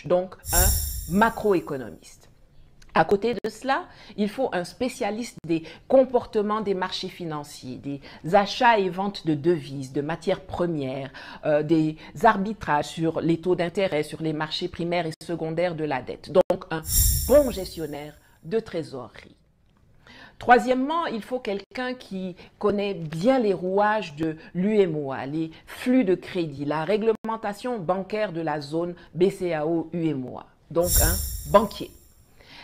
donc un macroéconomiste. À côté de cela, il faut un spécialiste des comportements des marchés financiers, des achats et ventes de devises, de matières premières, des arbitrages sur les taux d'intérêt, sur les marchés primaires et secondaires de la dette. Donc, un bon gestionnaire de trésorerie. Troisièmement, il faut quelqu'un qui connaît bien les rouages de l'UEMOA, les flux de crédit, la réglementation bancaire de la zone BCAO-UEMOA, donc un banquier.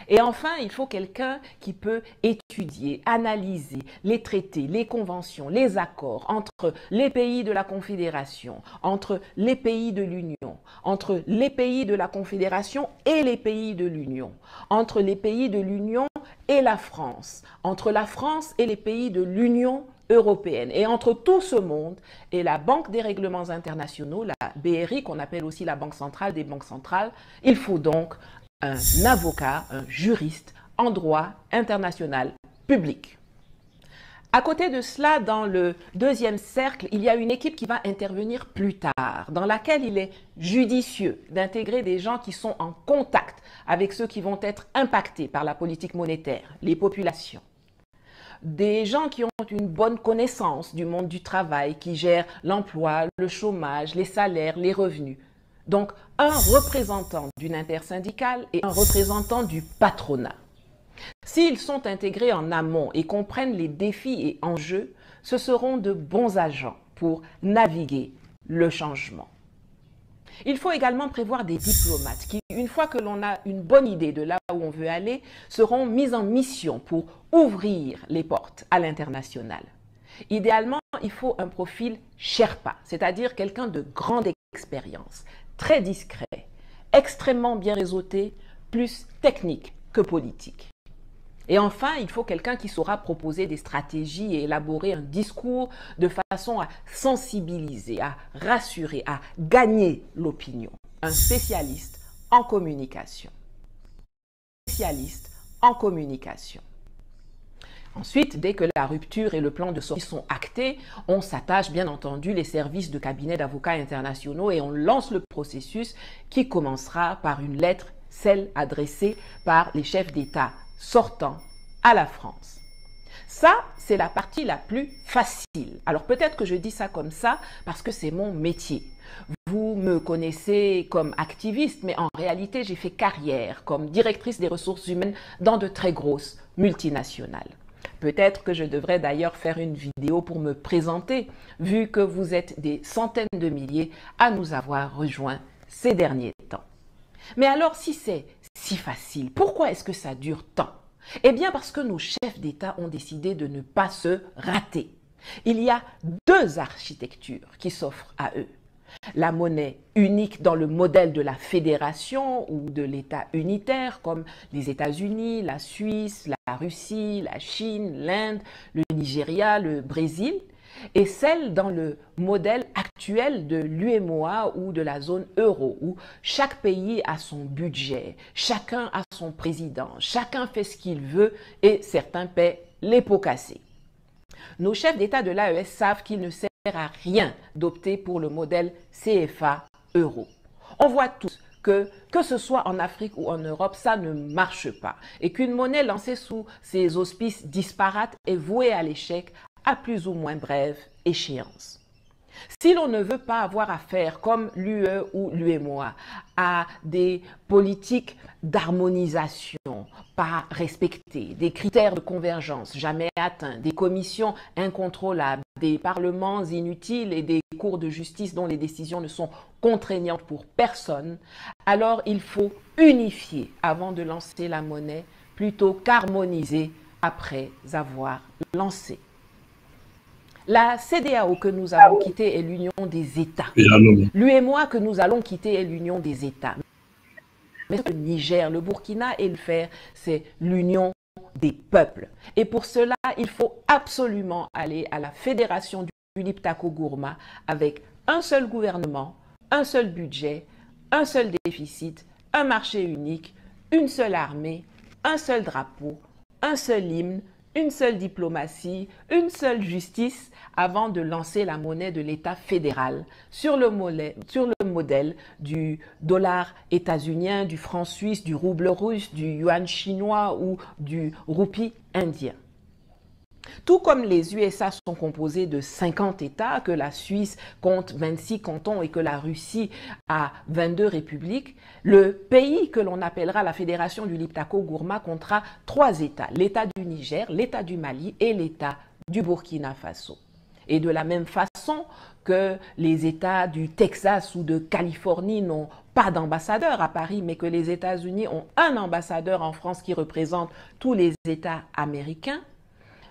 Et enfin, il faut quelqu'un qui peut étudier, analyser les traités, les conventions, les accords entre les pays de la Confédération, entre les pays de l'Union, entre les pays de la Confédération et les pays de l'Union, entre les pays de l'Union et la France, entre la France et les pays de l'Union européenne, et entre tout ce monde et la Banque des règlements internationaux, la BRI, qu'on appelle aussi la Banque centrale des banques centrales. Il faut donc un avocat, un juriste en droit international public. À côté de cela, dans le deuxième cercle, il y a une équipe qui va intervenir plus tard, dans laquelle il est judicieux d'intégrer des gens qui sont en contact avec ceux qui vont être impactés par la politique monétaire, les populations. Des gens qui ont une bonne connaissance du monde du travail, qui gèrent l'emploi, le chômage, les salaires, les revenus. Donc, un représentant d'une intersyndicale et un représentant du patronat. S'ils sont intégrés en amont et comprennent les défis et enjeux, ce seront de bons agents pour naviguer le changement. Il faut également prévoir des diplomates qui, une fois que l'on a une bonne idée de là où on veut aller, seront mis en mission pour ouvrir les portes à l'international. Idéalement, il faut un profil Sherpa, c'est-à-dire quelqu'un de grande expérience, très discret, extrêmement bien réseauté, plus technique que politique. Et enfin, il faut quelqu'un qui saura proposer des stratégies et élaborer un discours de façon à sensibiliser, à rassurer, à gagner l'opinion. Un spécialiste en communication. Spécialiste en communication. Ensuite, dès que la rupture et le plan de sortie sont actés, on s'attache bien entendu les services de cabinet d'avocats internationaux et on lance le processus qui commencera par une lettre, celle adressée par les chefs d'État sortants à la France. Ça, c'est la partie la plus facile. Alors peut-être que je dis ça comme ça parce que c'est mon métier. Vous me connaissez comme activiste, mais en réalité, j'ai fait carrière comme directrice des ressources humaines dans de très grosses multinationales. Peut-être que je devrais d'ailleurs faire une vidéo pour me présenter, vu que vous êtes des centaines de milliers à nous avoir rejoints ces derniers temps. Mais alors, si c'est si facile, pourquoi est-ce que ça dure tant? Eh bien, parce que nos chefs d'État ont décidé de ne pas se rater. Il y a deux architectures qui s'offrent à eux. La monnaie unique dans le modèle de la fédération ou de l'État unitaire, comme les États-Unis, la Suisse, la Russie, la Chine, l'Inde, le Nigeria, le Brésil, et celle dans le modèle actuel de l'UEMOA ou de la zone euro, où chaque pays a son budget, chacun a son président, chacun fait ce qu'il veut et certains paient les pots cassés. Nos chefs d'État de l'AES savent qu'il ne sert à rien d'opter pour le modèle CFA-euro. On voit tous que ce soit en Afrique ou en Europe, ça ne marche pas et qu'une monnaie lancée sous ces auspices disparates est vouée à l'échec à plus ou moins brève échéance. Si l'on ne veut pas avoir affaire, comme l'UE ou l'UEMOA, à des politiques d'harmonisation pas respectées, des critères de convergence jamais atteints, des commissions incontrôlables, des parlements inutiles et des cours de justice dont les décisions ne sont contraignantes pour personne, alors il faut unifier avant de lancer la monnaie plutôt qu'harmoniser après avoir lancé. La CEDEAO que nous allons quitter est l'Union des États. L'UEMOA que nous allons quitter est l'Union des États. Mais le Niger, le Burkina et le Fer, c'est l'Union des peuples. Et pour cela, il faut absolument aller à la fédération du Liptako-Gourma avec un seul gouvernement, un seul budget, un seul déficit, un marché unique, une seule armée, un seul drapeau, un seul hymne, une seule diplomatie, une seule justice avant de lancer la monnaie de l'État fédéral sur le modèle du dollar états-unien, du franc suisse, du rouble russe, du yuan chinois ou du roupie indien. Tout comme les USA sont composés de 50 États, que la Suisse compte 26 cantons et que la Russie a 22 républiques, le pays que l'on appellera la Fédération du Liptako-Gourma comptera 3 États, l'État du Niger, l'État du Mali et l'État du Burkina Faso. Et de la même façon que les États du Texas ou de Californie n'ont pas d'ambassadeur à Paris, mais que les États-Unis ont un ambassadeur en France qui représente tous les États américains,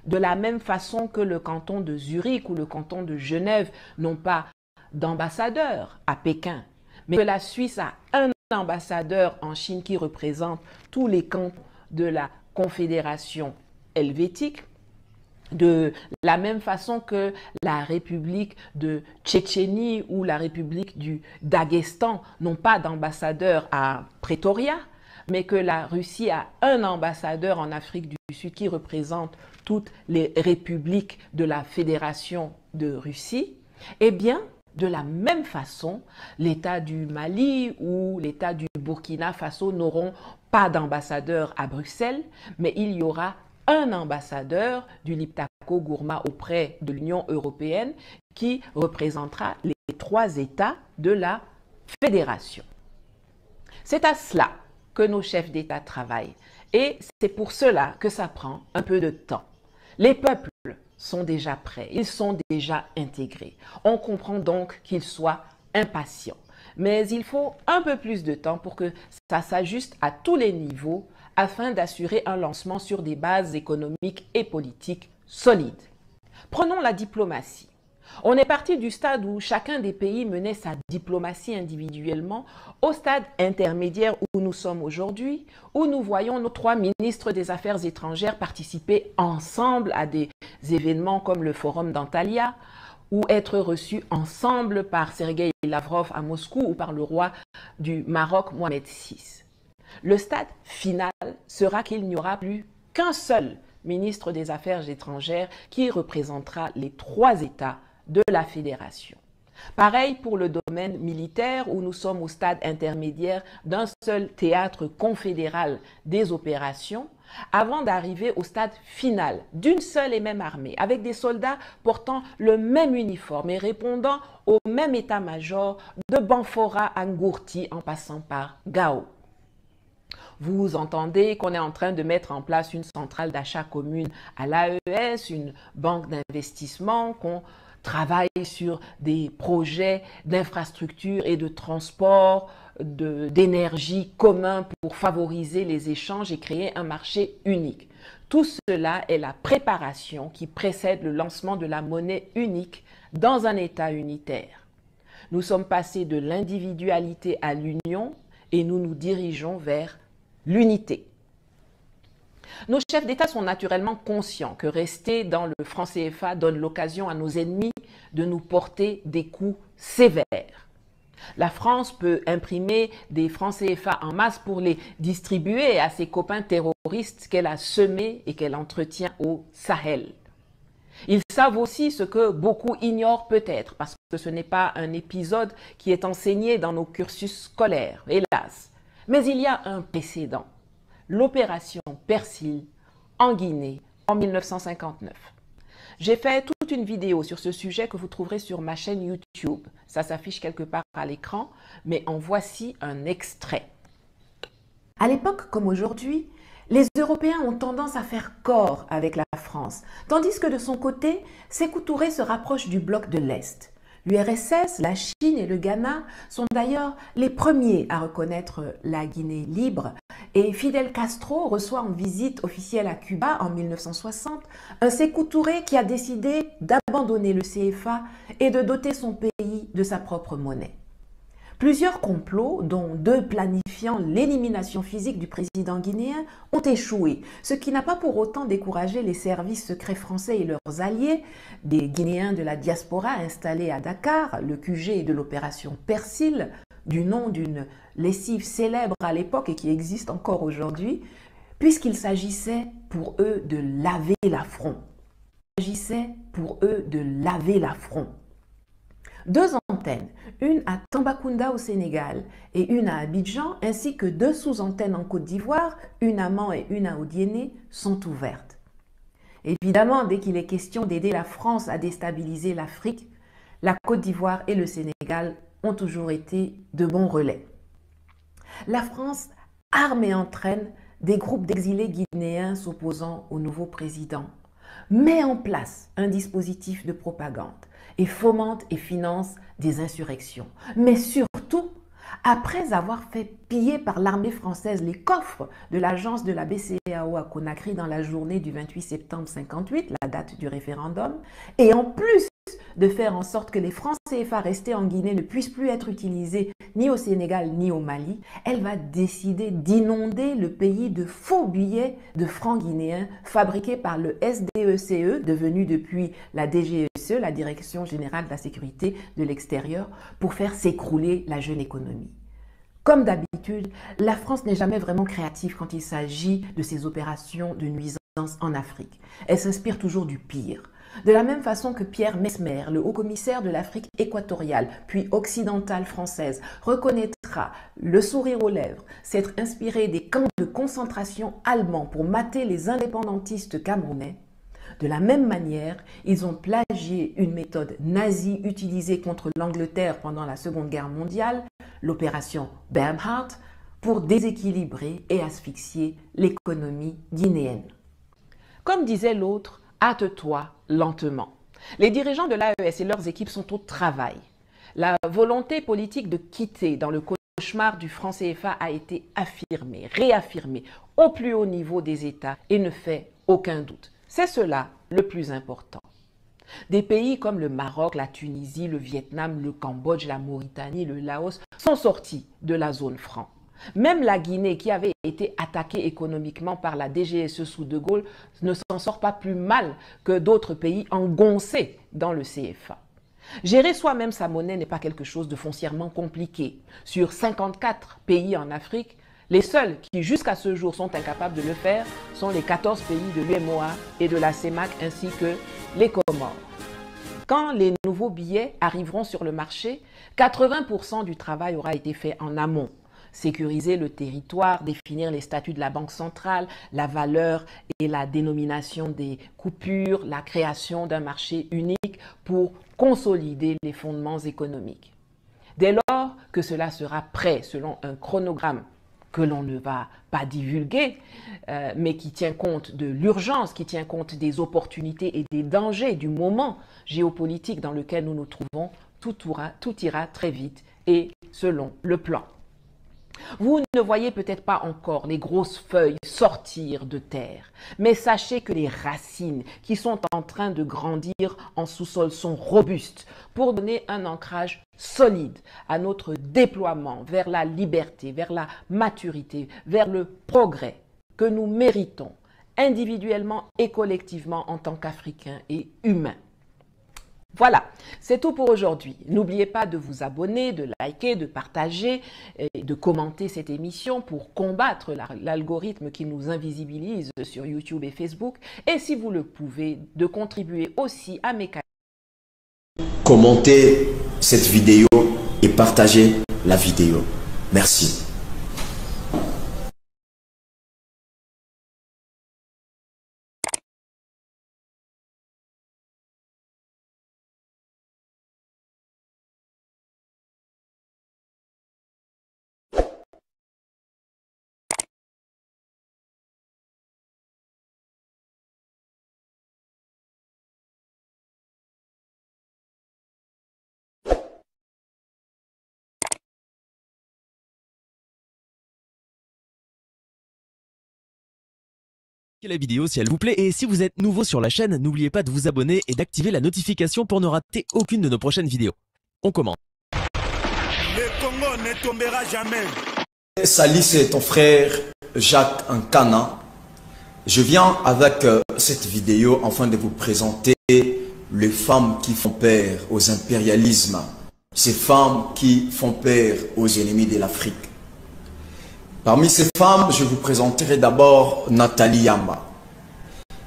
de la même façon que le canton de Zurich ou le canton de Genève n'ont pas d'ambassadeur à Pékin, mais que la Suisse a un ambassadeur en Chine qui représente tous les cantons de la Confédération helvétique, de la même façon que la République de Tchétchénie ou la République du Daghestan n'ont pas d'ambassadeur à Pretoria, mais que la Russie a un ambassadeur en Afrique du Sud qui représente toutes les républiques de la Fédération de Russie, eh bien, de la même façon, l'État du Mali ou l'État du Burkina Faso n'auront pas d'ambassadeur à Bruxelles, mais il y aura un ambassadeur du Liptako-Gourma auprès de l'Union européenne qui représentera les 3 États de la Fédération. C'est à cela que nos chefs d'État travaillent et c'est pour cela que ça prend un peu de temps. Les peuples sont déjà prêts, ils sont déjà intégrés. On comprend donc qu'ils soient impatients. Mais il faut un peu plus de temps pour que ça s'ajuste à tous les niveaux afin d'assurer un lancement sur des bases économiques et politiques solides. Prenons la diplomatie. On est parti du stade où chacun des pays menait sa diplomatie individuellement au stade intermédiaire où nous sommes aujourd'hui, où nous voyons nos 3 ministres des Affaires étrangères participer ensemble à des événements comme le Forum d'Antalya, ou être reçus ensemble par Sergueï Lavrov à Moscou ou par le roi du Maroc, Mohamed VI. Le stade final sera qu'il n'y aura plus qu'un seul ministre des Affaires étrangères qui représentera les 3 États de la Fédération. Pareil pour le domaine militaire où nous sommes au stade intermédiaire d'un seul théâtre confédéral des opérations avant d'arriver au stade final d'une seule et même armée avec des soldats portant le même uniforme et répondant au même état-major de Banfora à Ngourti en passant par Gao. Vous entendez qu'on est en train de mettre en place une centrale d'achat commune à l'AES, une banque d'investissement, qu'on travaille sur des projets d'infrastructure et de transport, d'énergie communs pour favoriser les échanges et créer un marché unique. Tout cela est la préparation qui précède le lancement de la monnaie unique dans un État unitaire. Nous sommes passés de l'individualité à l'union et nous nous dirigeons vers l'unité. Nos chefs d'État sont naturellement conscients que rester dans le franc CFA donne l'occasion à nos ennemis de nous porter des coups sévères. La France peut imprimer des francs CFA en masse pour les distribuer à ses copains terroristes qu'elle a semés et qu'elle entretient au Sahel. Ils savent aussi ce que beaucoup ignorent peut-être, parce que ce n'est pas un épisode qui est enseigné dans nos cursus scolaires, hélas. Mais il y a un précédent, l'opération Persil en Guinée en 1959. J'ai fait toute une vidéo sur ce sujet que vous trouverez sur ma chaîne YouTube. Ça s'affiche quelque part à l'écran, mais en voici un extrait. À l'époque comme aujourd'hui, les Européens ont tendance à faire corps avec la France, tandis que de son côté, Sékou Touré se rapproche du bloc de l'Est. L'URSS, la Chine et le Ghana sont d'ailleurs les premiers à reconnaître la Guinée libre et Fidel Castro reçoit en visite officielle à Cuba en 1960 un Sékou Touré qui a décidé d'abandonner le CFA et de doter son pays de sa propre monnaie. Plusieurs complots, dont 2 planifiant l'élimination physique du président guinéen, ont échoué, ce qui n'a pas pour autant découragé les services secrets français et leurs alliés, des Guinéens de la diaspora installés à Dakar, le QG de l'opération Persil, du nom d'une lessive célèbre à l'époque et qui existe encore aujourd'hui, puisqu'il s'agissait pour eux de laver l'affront. Deux antennes, une à Tambacounda au Sénégal et une à Abidjan, ainsi que deux sous-antennes en Côte d'Ivoire, une à Mans et une à Odiéné, sont ouvertes. Évidemment, dès qu'il est question d'aider la France à déstabiliser l'Afrique, la Côte d'Ivoire et le Sénégal ont toujours été de bons relais. La France arme et entraîne des groupes d'exilés guinéens s'opposant au nouveau président, met en place un dispositif de propagande et fomente et finance des insurrections. Mais surtout, après avoir fait piller par l'armée française les coffres de l'agence de la BCEAO à Conakry dans la journée du 28 septembre 58, la date du référendum, et en plus de faire en sorte que les francs CFA restés en Guinée ne puissent plus être utilisés ni au Sénégal ni au Mali, elle va décider d'inonder le pays de faux billets de francs guinéens fabriqués par le SDECE, devenu depuis la DGSE, la Direction Générale de la Sécurité de l'Extérieur, pour faire s'écrouler la jeune économie. Comme d'habitude, la France n'est jamais vraiment créative quand il s'agit de ses opérations de nuisance en Afrique. Elle s'inspire toujours du pire. De la même façon que Pierre Messmer, le haut-commissaire de l'Afrique équatoriale, puis occidentale française, reconnaîtra, le sourire aux lèvres, s'être inspiré des camps de concentration allemands pour mater les indépendantistes camerounais, de la même manière, ils ont plagié une méthode nazie utilisée contre l'Angleterre pendant la Seconde Guerre mondiale, l'opération Bernhardt, pour déséquilibrer et asphyxier l'économie guinéenne. Comme disait l'autre, hâte-toi lentement. Les dirigeants de l'AES et leurs équipes sont au travail. La volonté politique de quitter dans le cauchemar du franc CFA a été affirmée, réaffirmée au plus haut niveau des États et ne fait aucun doute. C'est cela le plus important. Des pays comme le Maroc, la Tunisie, le Vietnam, le Cambodge, la Mauritanie, le Laos sont sortis de la zone franc. Même la Guinée, qui avait été attaquée économiquement par la DGSE sous De Gaulle, ne s'en sort pas plus mal que d'autres pays engoncés dans le CFA. Gérer soi-même sa monnaie n'est pas quelque chose de foncièrement compliqué. Sur 54 pays en Afrique, les seuls qui jusqu'à ce jour sont incapables de le faire sont les 14 pays de l'UEMOA et de la CEMAC ainsi que les Comores. Quand les nouveaux billets arriveront sur le marché, 80% du travail aura été fait en amont. Sécuriser le territoire, définir les statuts de la Banque centrale, la valeur et la dénomination des coupures, la création d'un marché unique pour consolider les fondements économiques. Dès lors que cela sera prêt selon un chronogramme que l'on ne va pas divulguer, mais qui tient compte de l'urgence, qui tient compte des opportunités et des dangers du moment géopolitique dans lequel nous nous trouvons, tout ira très vite et selon le plan. Vous ne voyez peut-être pas encore les grosses feuilles sortir de terre, mais sachez que les racines qui sont en train de grandir en sous-sol sont robustes pour donner un ancrage solide à notre déploiement vers la liberté, vers la maturité, vers le progrès que nous méritons individuellement et collectivement en tant qu'Africains et humains. Voilà, c'est tout pour aujourd'hui. N'oubliez pas de vous abonner, de liker, de partager et de commenter cette émission pour combattre l'algorithme qui nous invisibilise sur YouTube et Facebook. Et si vous le pouvez, de contribuer aussi à mes canaux. Commentez cette vidéo et partagez la vidéo. Merci. La vidéo si elle vous plaît, et si vous êtes nouveau sur la chaîne, n'oubliez pas de vous abonner et d'activer la notification pour ne rater aucune de nos prochaines vidéos. On commence. Le Congo ne tombera jamais. Salut, c'est ton frère Jacques Nkana. Je viens avec cette vidéo afin de vous présenter les femmes qui font peur aux impérialismes, ces femmes qui font peur aux ennemis de l'Afrique. Parmi ces femmes, je vous présenterai d'abord Nathalie Yamba.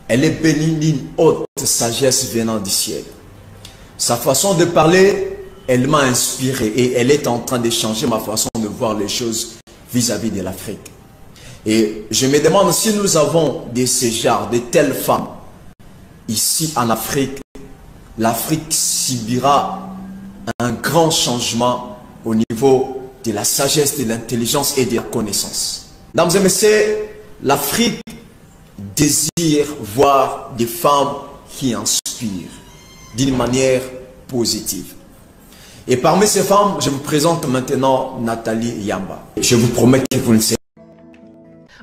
Elle est bénie d'une haute sagesse venant du ciel. Sa façon de parler, elle m'a inspiré et elle est en train de changer ma façon de voir les choses vis-à-vis de l'Afrique. Et je me demande si nous avons de ces genres, de telles femmes ici en Afrique, l'Afrique subira un grand changement au niveau de la sagesse, de l'intelligence et de la connaissance. Mesdames et messieurs, l'Afrique désire voir des femmes qui inspirent d'une manière positive. Et parmi ces femmes, je vous présente maintenant Nathalie Yamba. Je vous promets que vous ne serez.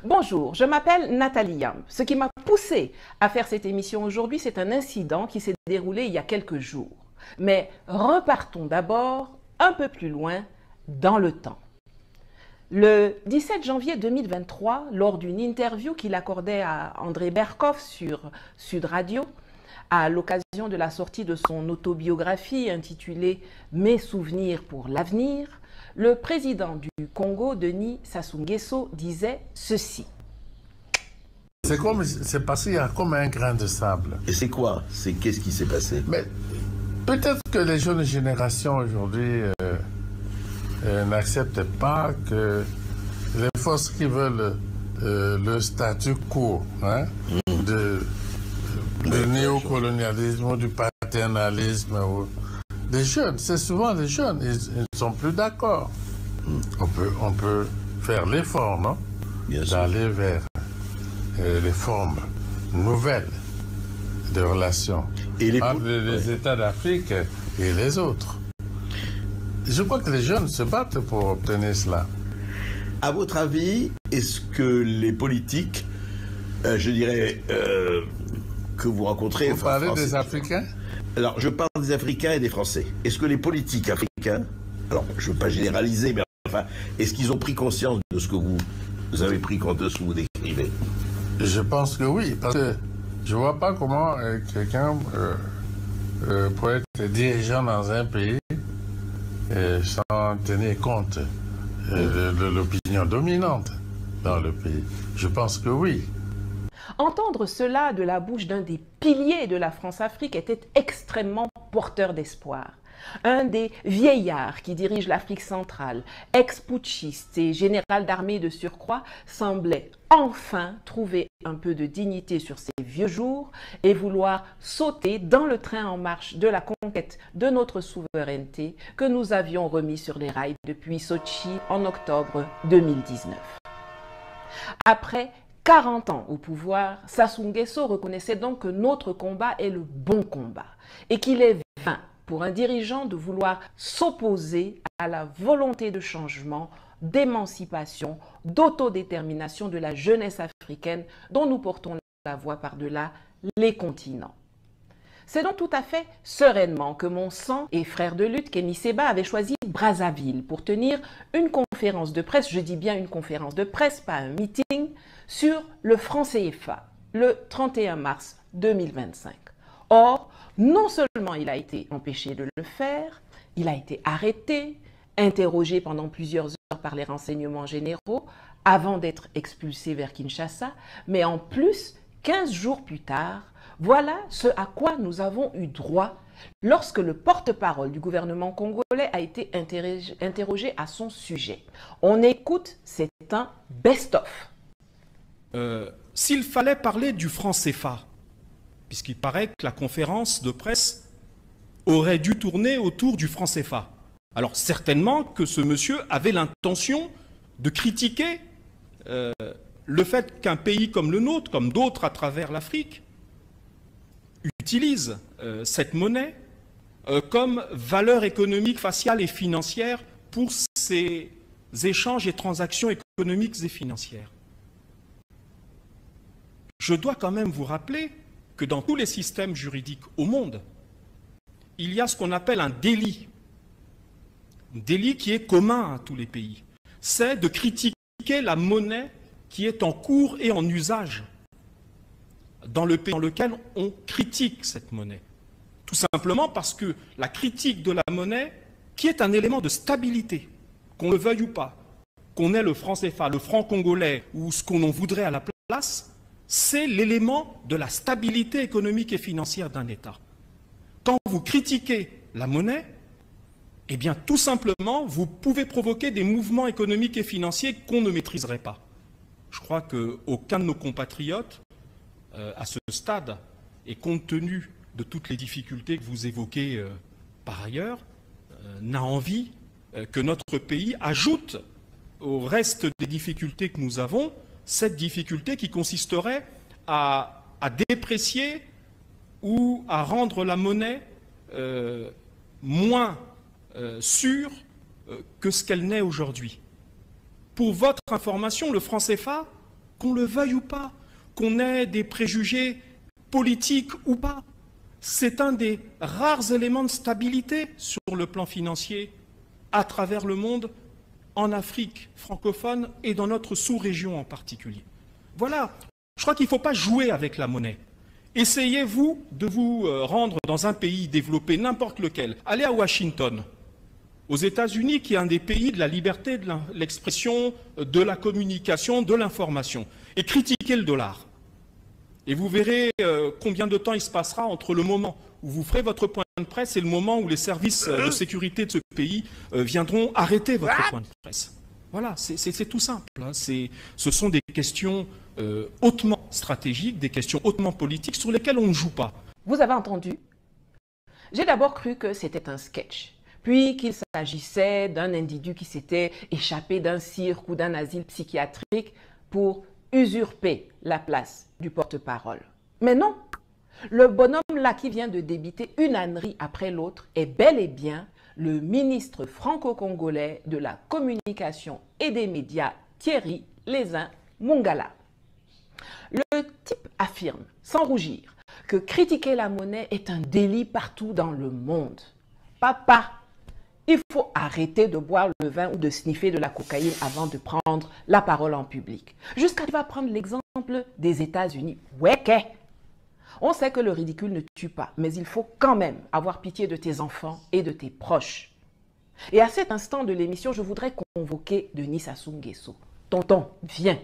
Bonjour, je m'appelle Nathalie Yamba. Ce qui m'a poussée à faire cette émission aujourd'hui, c'est un incident qui s'est déroulé il y a quelques jours. Mais repartons d'abord un peu plus loin dans le temps. Le 17 janvier 2023, lors d'une interview qu'il accordait à André Berkoff sur Sud Radio, à l'occasion de la sortie de son autobiographie intitulée « Mes souvenirs pour l'avenir », le président du Congo, Denis Sassou Nguesso, disait ceci. C'est passé comme un grain de sable. Et c'est quoi? Qu'est-ce qui s'est passé? Mais peut-être que les jeunes générations aujourd'hui n'acceptent pas que les forces qui veulent le statu quo de néocolonialisme, du paternalisme, des jeunes, c'est souvent les jeunes, ils ne sont plus d'accord. On peut faire l'effort, non? D'aller vers les formes nouvelles de relations entre les États d'Afrique et les autres. Je crois que les jeunes se battent pour obtenir cela. À votre avis, est-ce que les politiques, je dirais, que vous rencontrez... Vous parlez des Africains? Alors, je parle des Africains et des Français. Est-ce que les politiques africains, alors je ne veux pas généraliser, mais enfin, est-ce qu'ils ont pris conscience de ce que vous avez pris compte de ce que vous décrivez? Je pense que oui, parce que je ne vois pas comment quelqu'un peut être dirigeant dans un pays sans tenir compte de l'opinion dominante dans le pays. Je pense que oui. Entendre cela de la bouche d'un des piliers de la France-Afrique était extrêmement porteur d'espoir. Un des vieillards qui dirige l'Afrique centrale, ex-putschiste et général d'armée de surcroît, semblait enfin trouver un peu de dignité sur ses vieux jours et vouloir sauter dans le train en marche de la conquête de notre souveraineté que nous avions remis sur les rails depuis Sochi en octobre 2019. Après 40 ans au pouvoir, Sassou Nguesso reconnaissait donc que notre combat est le bon combat et qu'il est vain pour un dirigeant de vouloir s'opposer à la volonté de changement, d'émancipation, d'autodétermination de la jeunesse africaine dont nous portons la voix par-delà les continents. C'est donc tout à fait sereinement que mon sang et frère de lutte, Kémy Séba, avait choisi Brazzaville pour tenir une conférence de presse, je dis bien une conférence de presse, pas un meeting, sur le franc CFA, le 31 mars 2025. Or, non seulement il a été empêché de le faire, il a été arrêté, interrogé pendant plusieurs heures par les renseignements généraux avant d'être expulsé vers Kinshasa, mais en plus, 15 jours plus tard, voilà ce à quoi nous avons eu droit lorsque le porte-parole du gouvernement congolais a été interrogé à son sujet. On écoute, c'est un best-of. S'il fallait parler du franc CFA, puisqu'il paraît que la conférence de presse aurait dû tourner autour du franc CFA, alors certainement que ce monsieur avait l'intention de critiquer le fait qu'un pays comme le nôtre, comme d'autres à travers l'Afrique, utilise cette monnaie comme valeur économique, faciale et financière pour ses échanges et transactions économiques et financières. Je dois quand même vous rappeler que dans tous les systèmes juridiques au monde, il y a ce qu'on appelle un délit. Un délit qui est commun à tous les pays. C'est de critiquer la monnaie qui est en cours et en usage dans le pays dans lequel on critique cette monnaie. Tout simplement parce que la critique de la monnaie, qui est un élément de stabilité, qu'on le veuille ou pas, qu'on ait le franc CFA, le franc congolais ou ce qu'on en voudrait à la place, c'est l'élément de la stabilité économique et financière d'un État. Quand vous critiquez la monnaie, eh bien tout simplement, vous pouvez provoquer des mouvements économiques et financiers qu'on ne maîtriserait pas. Je crois qu'aucun de nos compatriotes, à ce stade, et compte tenu de toutes les difficultés que vous évoquez par ailleurs, n'a envie que notre pays ajoute au reste des difficultés que nous avons, cette difficulté qui consisterait à déprécier ou à rendre la monnaie moins sûre que ce qu'elle n'est aujourd'hui. Pour votre information, le franc CFA, qu'on le veuille ou pas, qu'on ait des préjugés politiques ou pas, c'est un des rares éléments de stabilité sur le plan financier à travers le monde, en Afrique francophone et dans notre sous-région en particulier. Voilà, je crois qu'il ne faut pas jouer avec la monnaie. Essayez-vous de vous rendre dans un pays développé, n'importe lequel. Allez à Washington, aux États-Unis, qui est un des pays de la liberté de l'expression, de la communication, de l'information, et critiquez le dollar. Et vous verrez combien de temps il se passera entre le moment où vous ferez votre point de presse et le moment où les services de sécurité de ce pays viendront arrêter votre point de presse. Voilà, c'est tout simple. Hein. Ce sont des questions hautement stratégiques, des questions hautement politiques sur lesquelles on ne joue pas. Vous avez entendu? J'ai d'abord cru que c'était un sketch, puis qu'il s'agissait d'un individu qui s'était échappé d'un cirque ou d'un asile psychiatrique pour usurper la place du porte-parole. Mais non, le bonhomme-là qui vient de débiter une ânerie après l'autre est bel et bien le ministre franco-congolais de la communication et des médias, Thierry Lézin Mongala. Le type affirme, sans rougir, que critiquer la monnaie est un délit partout dans le monde. Papa, il faut arrêter de boire le vin ou de sniffer de la cocaïne avant de prendre la parole en public. Jusqu'à tu vas prendre l'exemple des États-Unis. Ouais, on sait que le ridicule ne tue pas, mais il faut quand même avoir pitié de tes enfants et de tes proches. Et à cet instant de l'émission, je voudrais convoquer Denis Sassou Nguesso. Tonton, viens.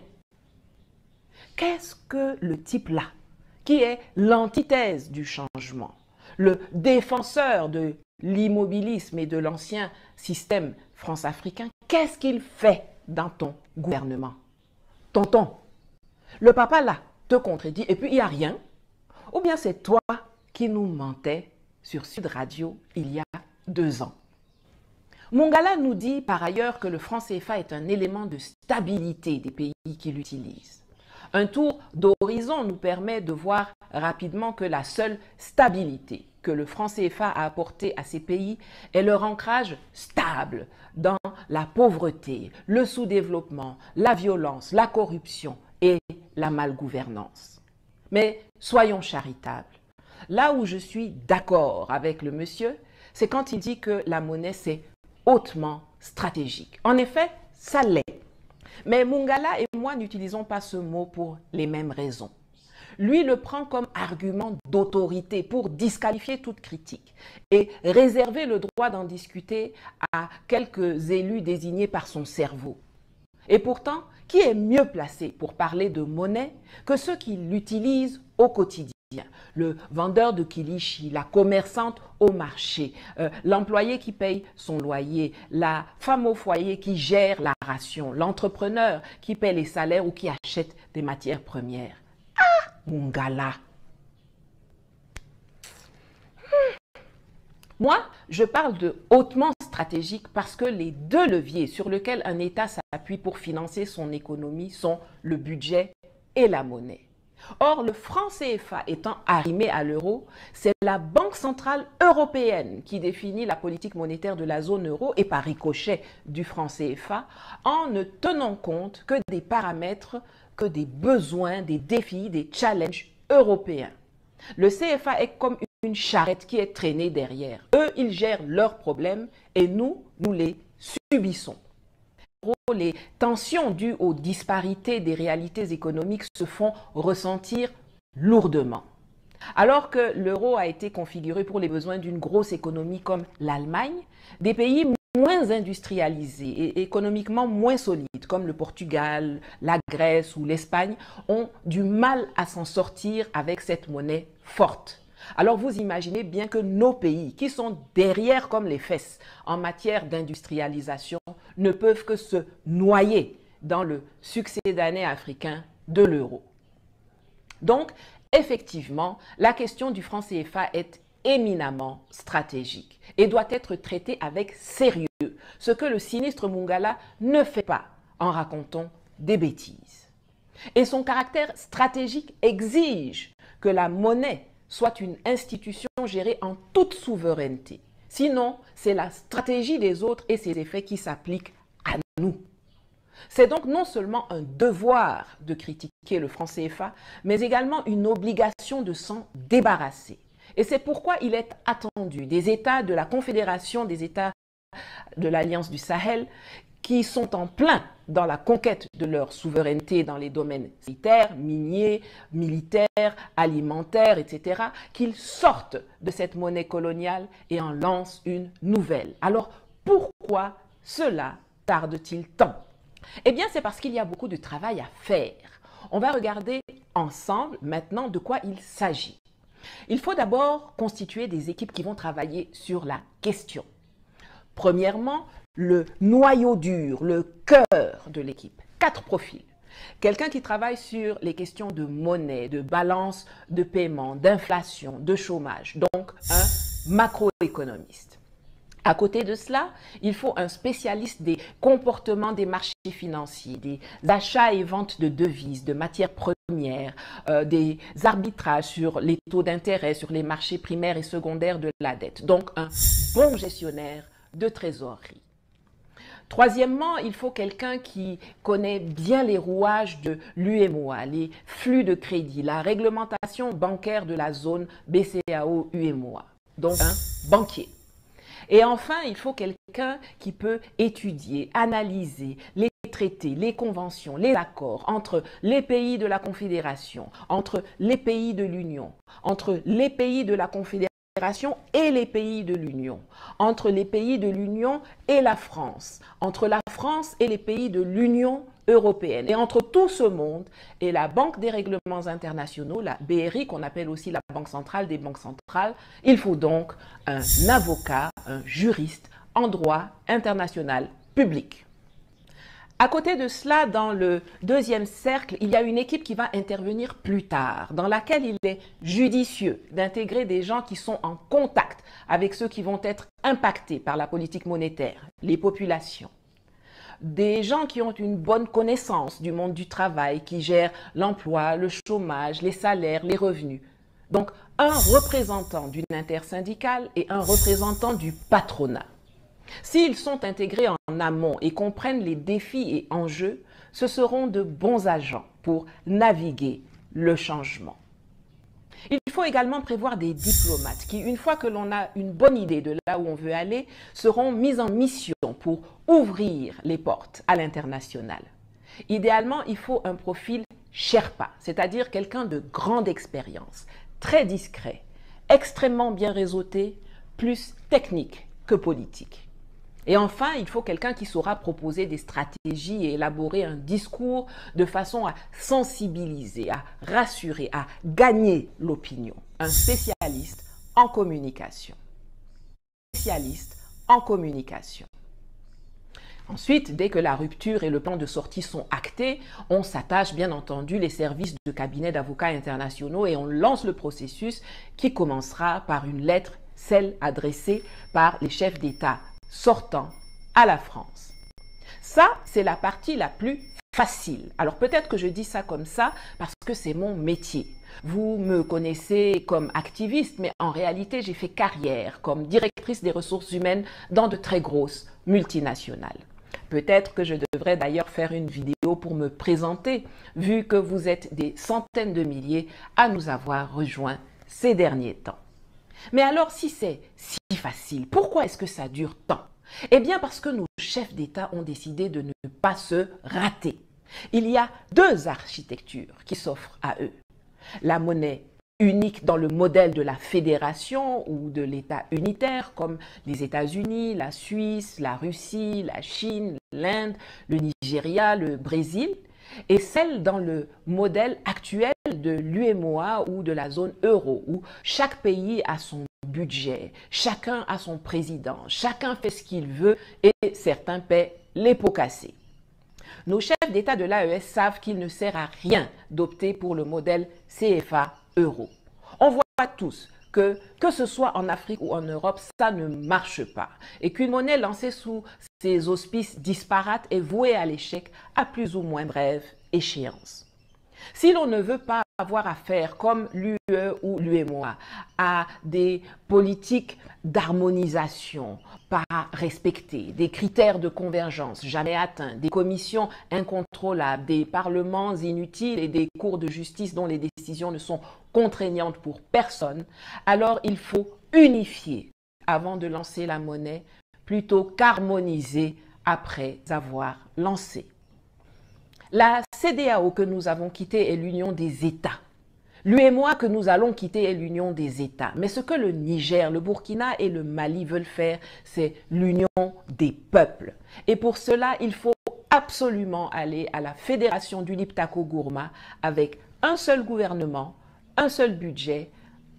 Qu'est-ce que le type-là, qui est l'antithèse du changement, le défenseur de l'immobilisme et de l'ancien système france-africain, qu'est-ce qu'il fait dans ton gouvernement? Tonton, le papa là te contredit et puis il n'y a rien? Ou bien c'est toi qui nous mentais sur Sud Radio il y a 2 ans? Mongala nous dit par ailleurs que le franc CFA est un élément de stabilité des pays qui l'utilisent. Un tour d'horizon nous permet de voir rapidement que la seule stabilité que le franc CFA a apporté à ces pays est leur ancrage stable dans la pauvreté, le sous-développement, la violence, la corruption et la malgouvernance. Mais soyons charitables. Là où je suis d'accord avec le monsieur, c'est quand il dit que la monnaie c'est hautement stratégique. En effet, ça l'est. Mais Mongala et moi n'utilisons pas ce mot pour les mêmes raisons. Lui le prend comme argument d'autorité pour disqualifier toute critique et réserver le droit d'en discuter à quelques élus désignés par son cerveau. Et pourtant, qui est mieux placé pour parler de monnaie que ceux qui l'utilisent au quotidien? Le vendeur de kilichi, la commerçante au marché, l'employé qui paye son loyer, la femme au foyer qui gère la ration, l'entrepreneur qui paie les salaires ou qui achète des matières premières. Ah, Mongala! Moi, je parle de hautement stratégique parce que les 2 leviers sur lesquels un État s'appuie pour financer son économie sont le budget et la monnaie. Or, le franc CFA étant arrimé à l'euro, c'est la Banque centrale européenne qui définit la politique monétaire de la zone euro et par ricochet du franc CFA en ne tenant compte que des paramètres, que des besoins, des défis, des challenges européens. Le CFA est comme une charrette qui est traînée derrière. Eux, ils gèrent leurs problèmes et nous, nous les subissons. Les tensions dues aux disparités des réalités économiques se font ressentir lourdement. Alors que l'euro a été configuré pour les besoins d'une grosse économie comme l'Allemagne, des pays moins industrialisés et économiquement moins solides, comme le Portugal, la Grèce ou l'Espagne, ont du mal à s'en sortir avec cette monnaie forte. Alors vous imaginez bien que nos pays, qui sont derrière comme les fesses en matière d'industrialisation, ne peuvent que se noyer dans le succédané africain de l'euro. Donc, effectivement, la question du franc CFA est éminemment stratégique et doit être traitée avec sérieux, ce que le sinistre Mungala ne fait pas en racontant des bêtises. Et son caractère stratégique exige que la monnaie soit une institution gérée en toute souveraineté. Sinon, c'est la stratégie des autres et ses effets qui s'appliquent à nous. C'est donc non seulement un devoir de critiquer le franc CFA, mais également une obligation de s'en débarrasser. Et c'est pourquoi il est attendu des États de la Confédération des États de l'Alliance du Sahel qui sont en plein dans la conquête de leur souveraineté dans les domaines sanitaires, miniers, militaires, alimentaires, etc., qu'ils sortent de cette monnaie coloniale et en lancent une nouvelle. Alors, pourquoi cela tarde-t-il tant? Eh bien, c'est parce qu'il y a beaucoup de travail à faire. On va regarder ensemble maintenant de quoi il s'agit. Il faut d'abord constituer des équipes qui vont travailler sur la question. Premièrement, le noyau dur, le cœur de l'équipe. 4 profils. Quelqu'un qui travaille sur les questions de monnaie, de balance de paiement, d'inflation, de chômage. Donc, un macroéconomiste. À côté de cela, il faut un spécialiste des comportements des marchés financiers, des achats et ventes de devises, de matières premières, des arbitrages sur les taux d'intérêt, sur les marchés primaires et secondaires de la dette. Donc, un bon gestionnaire de trésorerie. Troisièmement, il faut quelqu'un qui connaît bien les rouages de l'UEMOA, les flux de crédit, la réglementation bancaire de la zone BCEAO-UEMOA. Donc, un banquier. Et enfin, il faut quelqu'un qui peut étudier, analyser les traités, les conventions, les accords entre les pays de la Confédération, entre les pays de l'Union, entre les pays de la Confédération et les pays de l'Union, entre les pays de l'Union et la France, entre la France et les pays de l'Union européenne, et entre tout ce monde et la Banque des règlements internationaux, la BRI, qu'on appelle aussi la Banque centrale des banques centrales. Il faut donc un avocat, un juriste en droit international public. À côté de cela, dans le deuxième cercle, il y a une équipe qui va intervenir plus tard, dans laquelle il est judicieux d'intégrer des gens qui sont en contact avec ceux qui vont être impactés par la politique monétaire, les populations. Des gens qui ont une bonne connaissance du monde du travail, qui gèrent l'emploi, le chômage, les salaires, les revenus. Donc, un représentant d'une intersyndicale et un représentant du patronat. S'ils sont intégrés en amont et comprennent les défis et enjeux, ce seront de bons agents pour naviguer le changement. Il faut également prévoir des diplomates qui, une fois que l'on a une bonne idée de là où on veut aller, seront mis en mission pour ouvrir les portes à l'international. Idéalement, il faut un profil Sherpa, c'est-à-dire quelqu'un de grande expérience, très discret, extrêmement bien réseauté, plus technique que politique. Et enfin, il faut quelqu'un qui saura proposer des stratégies et élaborer un discours de façon à sensibiliser, à rassurer, à gagner l'opinion. Un spécialiste en communication. Spécialiste en communication. Ensuite, dès que la rupture et le plan de sortie sont actés, on s'attache bien entendu les services de cabinet d'avocats internationaux et on lance le processus qui commencera par une lettre, celle adressée par les chefs d'État sortant à la France. Ça, c'est la partie la plus facile. Alors peut-être que je dis ça comme ça parce que c'est mon métier. Vous me connaissez comme activiste, mais en réalité, j'ai fait carrière comme directrice des ressources humaines dans de très grosses multinationales. Peut-être que je devrais d'ailleurs faire une vidéo pour me présenter, vu que vous êtes des centaines de milliers à nous avoir rejoints ces derniers temps. Mais alors, si c'est si facile, pourquoi est-ce que ça dure tant? Eh bien, parce que nos chefs d'État ont décidé de ne pas se rater. Il y a 2 architectures qui s'offrent à eux. La monnaie unique dans le modèle de la fédération ou de l'État unitaire, comme les États-Unis, la Suisse, la Russie, la Chine, l'Inde, le Nigeria, le Brésil, et celle dans le modèle actuel de l'UEMOA ou de la zone euro, où chaque pays a son budget, chacun a son président, chacun fait ce qu'il veut et certains paient les pots cassés. Nos chefs d'État de l'AES savent qu'il ne sert à rien d'opter pour le modèle CFA-euro. On voit tous que ce soit en Afrique ou en Europe, ça ne marche pas. Et qu'une monnaie lancée sous ces auspices disparates est vouée à l'échec à plus ou moins brève échéance. Si l'on ne veut pas avoir affaire, comme l'UE ou l'UEMOA, à des politiques d'harmonisation pas respectées, des critères de convergence jamais atteints, des commissions incontrôlables, des parlements inutiles et des cours de justice dont les décisions ne sont contraignantes pour personne, alors il faut unifier avant de lancer la monnaie plutôt qu'harmoniser après avoir lancé. La CEDEAO que nous avons quittée est l'union des États. L'UEMOA que nous allons quitter est l'union des États. Mais ce que le Niger, le Burkina et le Mali veulent faire, c'est l'union des peuples. Et pour cela, il faut absolument aller à la fédération du Liptako-Gourma avec un seul gouvernement, un seul budget,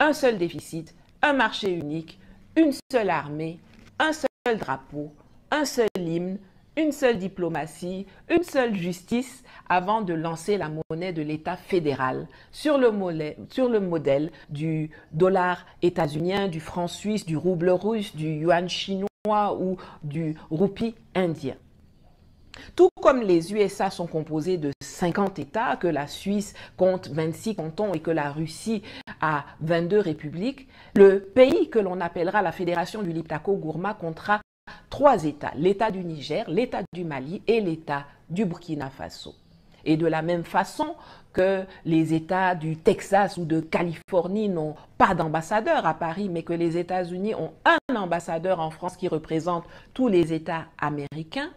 un seul déficit, un marché unique, une seule armée, un seul drapeau, un seul hymne, une seule diplomatie, une seule justice avant de lancer la monnaie de l'État fédéral sur le modèle du dollar états-unien, du franc suisse, du rouble russe, du yuan chinois ou du roupie indien. Tout comme les USA sont composés de 50 États, que la Suisse compte 26 cantons et que la Russie a 22 républiques, le pays que l'on appellera la Fédération du Liptako-Gourma comptera 3 États, l'État du Niger, l'État du Mali et l'État du Burkina Faso. Et de la même façon que les États du Texas ou de Californie n'ont pas d'ambassadeur à Paris, mais que les États-Unis ont un ambassadeur en France qui représente tous les États américains,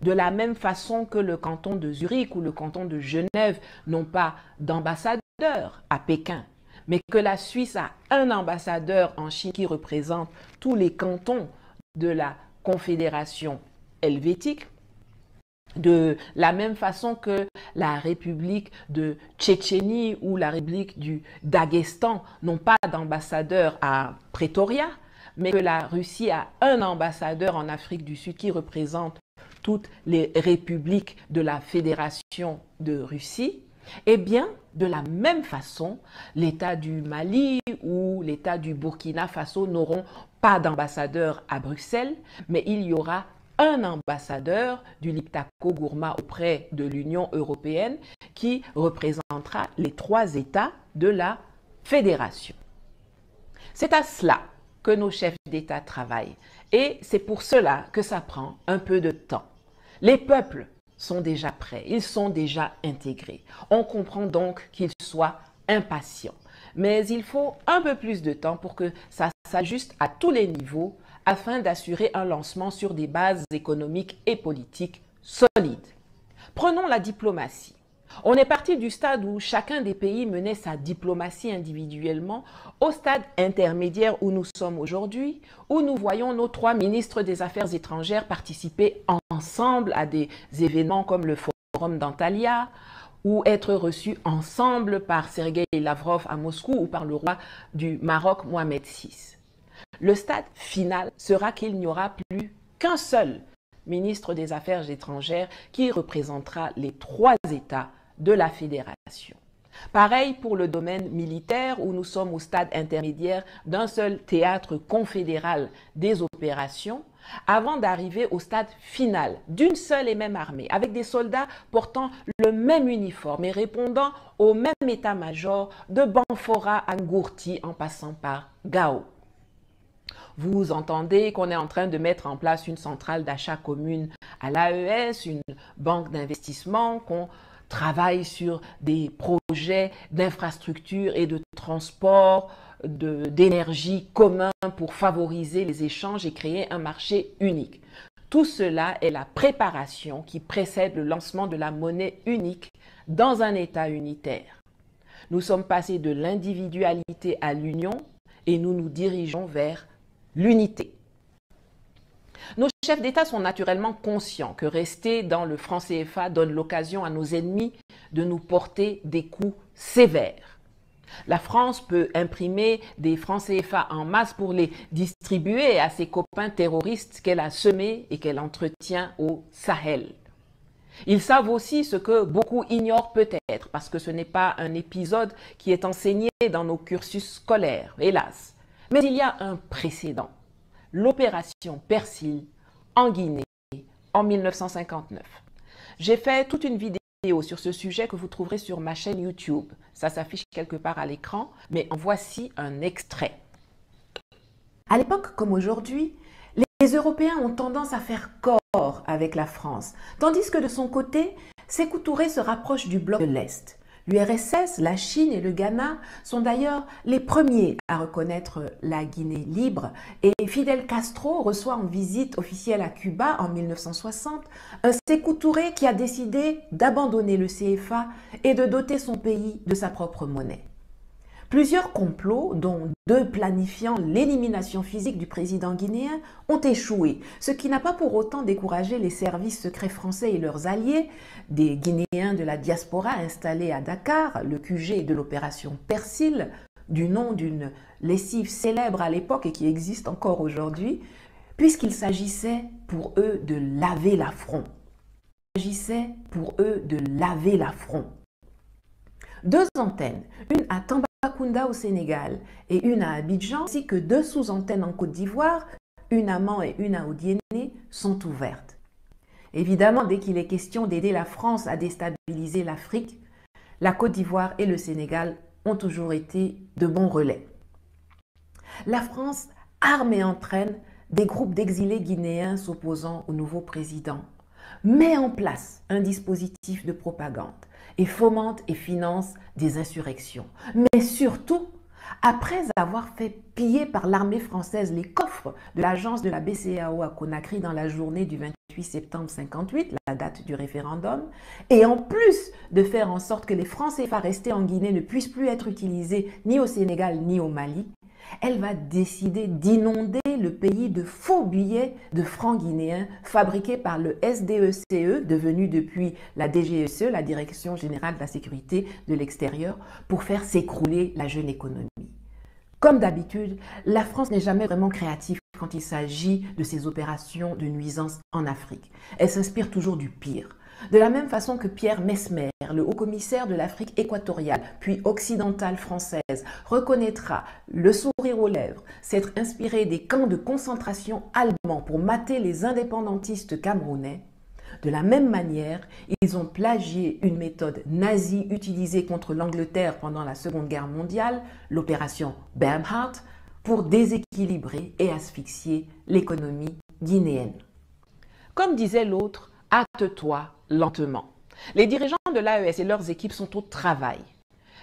de la même façon que le canton de Zurich ou le canton de Genève n'ont pas d'ambassadeur à Pékin, mais que la Suisse a un ambassadeur en Chine qui représente tous les cantons de la Confédération helvétique, de la même façon que la République de Tchétchénie ou la République du Daghestan n'ont pas d'ambassadeur à Pretoria, mais que la Russie a un ambassadeur en Afrique du Sud qui représente toutes les républiques de la Fédération de Russie, eh bien, de la même façon, l'État du Mali ou l'État du Burkina Faso n'auront pas d'ambassadeur à Bruxelles, mais il y aura un ambassadeur du Liptako-Gourma auprès de l'Union européenne qui représentera les 3 États de la Fédération. C'est à cela que nos chefs d'État travaillent et c'est pour cela que ça prend un peu de temps. Les peuples sont déjà prêts, ils sont déjà intégrés. On comprend donc qu'ils soient impatients. Mais il faut un peu plus de temps pour que ça s'ajuste à tous les niveaux afin d'assurer un lancement sur des bases économiques et politiques solides. Prenons la diplomatie. On est parti du stade où chacun des pays menait sa diplomatie individuellement au stade intermédiaire où nous sommes aujourd'hui, où nous voyons nos 3 ministres des Affaires étrangères participer ensemble à des événements comme le Forum d'Antalya, ou être reçus ensemble par Sergueï Lavrov à Moscou ou par le roi du Maroc Mohamed VI. Le stade final sera qu'il n'y aura plus qu'un seul ministre des Affaires étrangères qui représentera les 3 États de la Fédération. Pareil pour le domaine militaire où nous sommes au stade intermédiaire d'un seul théâtre confédéral des opérations avant d'arriver au stade final d'une seule et même armée avec des soldats portant le même uniforme et répondant au même état-major de Banfora à Ngourti en passant par Gao. Vous entendez qu'on est en train de mettre en place une centrale d'achat commune à l'AES, une banque d'investissement, qu'on travaille sur des projets d'infrastructure et de transport, d'énergie communs pour favoriser les échanges et créer un marché unique. Tout cela est la préparation qui précède le lancement de la monnaie unique dans un État unitaire. Nous sommes passés de l'individualité à l'union et nous nous dirigeons vers l'unité. Nos chefs d'État sont naturellement conscients que rester dans le franc CFA donne l'occasion à nos ennemis de nous porter des coups sévères. La France peut imprimer des francs CFA en masse pour les distribuer à ses copains terroristes qu'elle a semés et qu'elle entretient au Sahel. Ils savent aussi ce que beaucoup ignorent peut-être, parce que ce n'est pas un épisode qui est enseigné dans nos cursus scolaires, hélas. Mais il y a un précédent, l'opération Persil en Guinée en 1959. J'ai fait toute une vidéo sur ce sujet que vous trouverez sur ma chaîne YouTube. Ça s'affiche quelque part à l'écran, mais en voici un extrait. À l'époque comme aujourd'hui, les Européens ont tendance à faire corps avec la France, tandis que de son côté, Sékou Touré se rapproche du bloc de l'Est. L'URSS, la Chine et le Ghana sont d'ailleurs les premiers à reconnaître la Guinée libre et Fidel Castro reçoit en visite officielle à Cuba en 1960 un Sékou Touré qui a décidé d'abandonner le CFA et de doter son pays de sa propre monnaie. Plusieurs complots, dont 2 planifiant l'élimination physique du président guinéen, ont échoué, ce qui n'a pas pour autant découragé les services secrets français et leurs alliés, des Guinéens de la diaspora installés à Dakar, le QG de l'opération Persil, du nom d'une lessive célèbre à l'époque et qui existe encore aujourd'hui, puisqu'il s'agissait pour eux de laver l'affront. Deux antennes, une à Tambacounda au Sénégal et une à Abidjan, ainsi que 2 sous-antennes en Côte d'Ivoire, une à Mans et une à Odiéné, sont ouvertes. Évidemment, dès qu'il est question d'aider la France à déstabiliser l'Afrique, la Côte d'Ivoire et le Sénégal ont toujours été de bons relais. La France arme et entraîne des groupes d'exilés guinéens s'opposant au nouveau président, met en place un dispositif de propagande et fomente et finance des insurrections. Mais surtout, après avoir fait piller par l'armée française les coffres de l'agence de la BCEAO à Conakry dans la journée du 28 septembre 58, la date du référendum, et en plus de faire en sorte que les francs CFA restés en Guinée ne puissent plus être utilisés ni au Sénégal ni au Mali, elle va décider d'inonder le pays de faux billets de francs guinéens fabriqués par le SDECE, devenu depuis la DGSE, la Direction Générale de la Sécurité de l'Extérieur, pour faire s'écrouler la jeune économie. Comme d'habitude, la France n'est jamais vraiment créative quand il s'agit de ses opérations de nuisance en Afrique. Elle s'inspire toujours du pire. De la même façon que Pierre Messmer, le haut-commissaire de l'Afrique équatoriale, puis occidentale française, reconnaîtra, le sourire aux lèvres, s'être inspiré des camps de concentration allemands pour mater les indépendantistes camerounais, de la même manière, ils ont plagié une méthode nazie utilisée contre l'Angleterre pendant la Seconde Guerre mondiale, l'opération Bernhardt, pour déséquilibrer et asphyxier l'économie guinéenne. Comme disait l'autre, hâte-toi lentement. Les dirigeants de l'AES et leurs équipes sont au travail.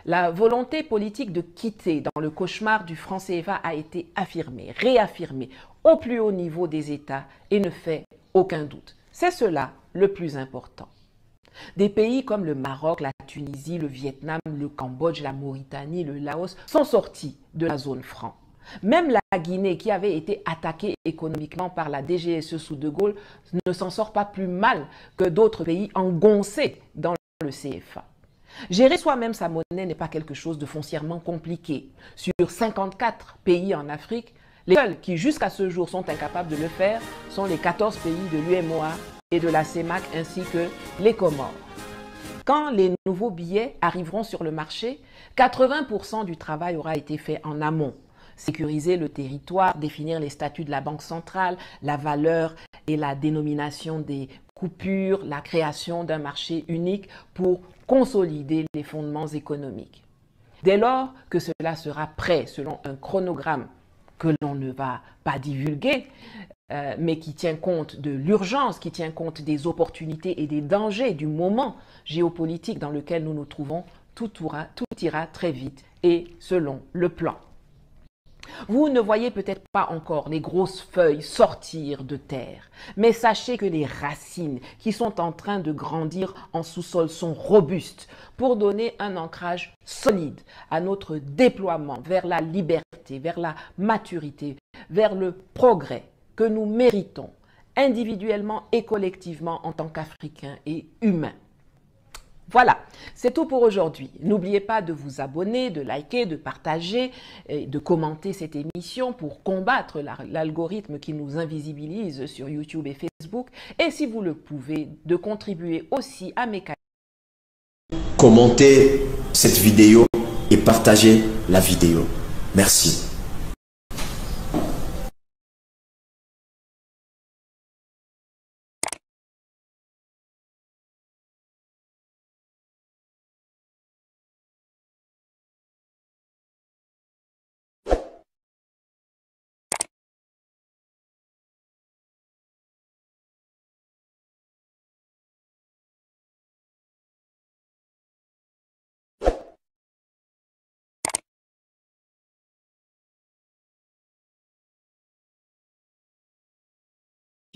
La volonté politique de quitter dans le cauchemar du franc CFA a été affirmée, réaffirmée au plus haut niveau des États et ne fait aucun doute. C'est cela le plus important. Des pays comme le Maroc, la Tunisie, le Vietnam, le Cambodge, la Mauritanie, le Laos sont sortis de la zone franc. Même la Guinée, qui avait été attaquée économiquement par la DGSE sous De Gaulle, ne s'en sort pas plus mal que d'autres pays engoncés dans le CFA. Gérer soi-même sa monnaie n'est pas quelque chose de foncièrement compliqué. Sur 54 pays en Afrique, les seuls qui jusqu'à ce jour sont incapables de le faire sont les 14 pays de l'UEMOA et de la CEMAC ainsi que les Comores. Quand les nouveaux billets arriveront sur le marché, 80% du travail aura été fait en amont. Sécuriser le territoire, définir les statuts de la Banque centrale, la valeur et la dénomination des coupures, la création d'un marché unique pour consolider les fondements économiques. Dès lors que cela sera prêt selon un chronogramme que l'on ne va pas divulguer, mais qui tient compte de l'urgence, qui tient compte des opportunités et des dangers du moment géopolitique dans lequel nous nous trouvons, tout ira très vite et selon le plan. Vous ne voyez peut-être pas encore les grosses feuilles sortir de terre, mais sachez que les racines qui sont en train de grandir en sous-sol sont robustes pour donner un ancrage solide à notre déploiement vers la liberté, vers la maturité, vers le progrès que nous méritons individuellement et collectivement en tant qu'Africains et humains. Voilà, c'est tout pour aujourd'hui. N'oubliez pas de vous abonner, de liker, de partager et de commenter cette émission pour combattre l'algorithme qui nous invisibilise sur YouTube et Facebook. Et si vous le pouvez, de contribuer aussi à mes canaux. Commentez cette vidéo et partagez la vidéo. Merci.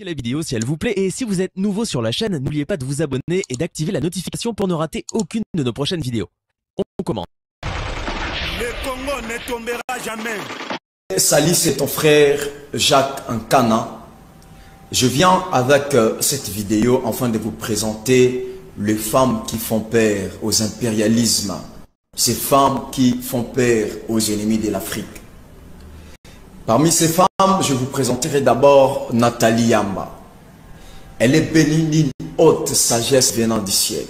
La vidéo si elle vous plaît et si vous êtes nouveau sur la chaîne, n'oubliez pas de vous abonner et d'activer la notification pour ne rater aucune de nos prochaines vidéos. On commence. Le Congo ne tombera jamais. Salut, c'est ton frère Jacques Nkana. Je viens avec cette vidéo afin de vous présenter les femmes qui font peur aux impérialismes. Ces femmes qui font peur aux ennemis de l'Afrique. Parmi ces femmes, je vous présenterai d'abord Nathalie Yamba. Elle est bénie d'une haute sagesse venant du ciel.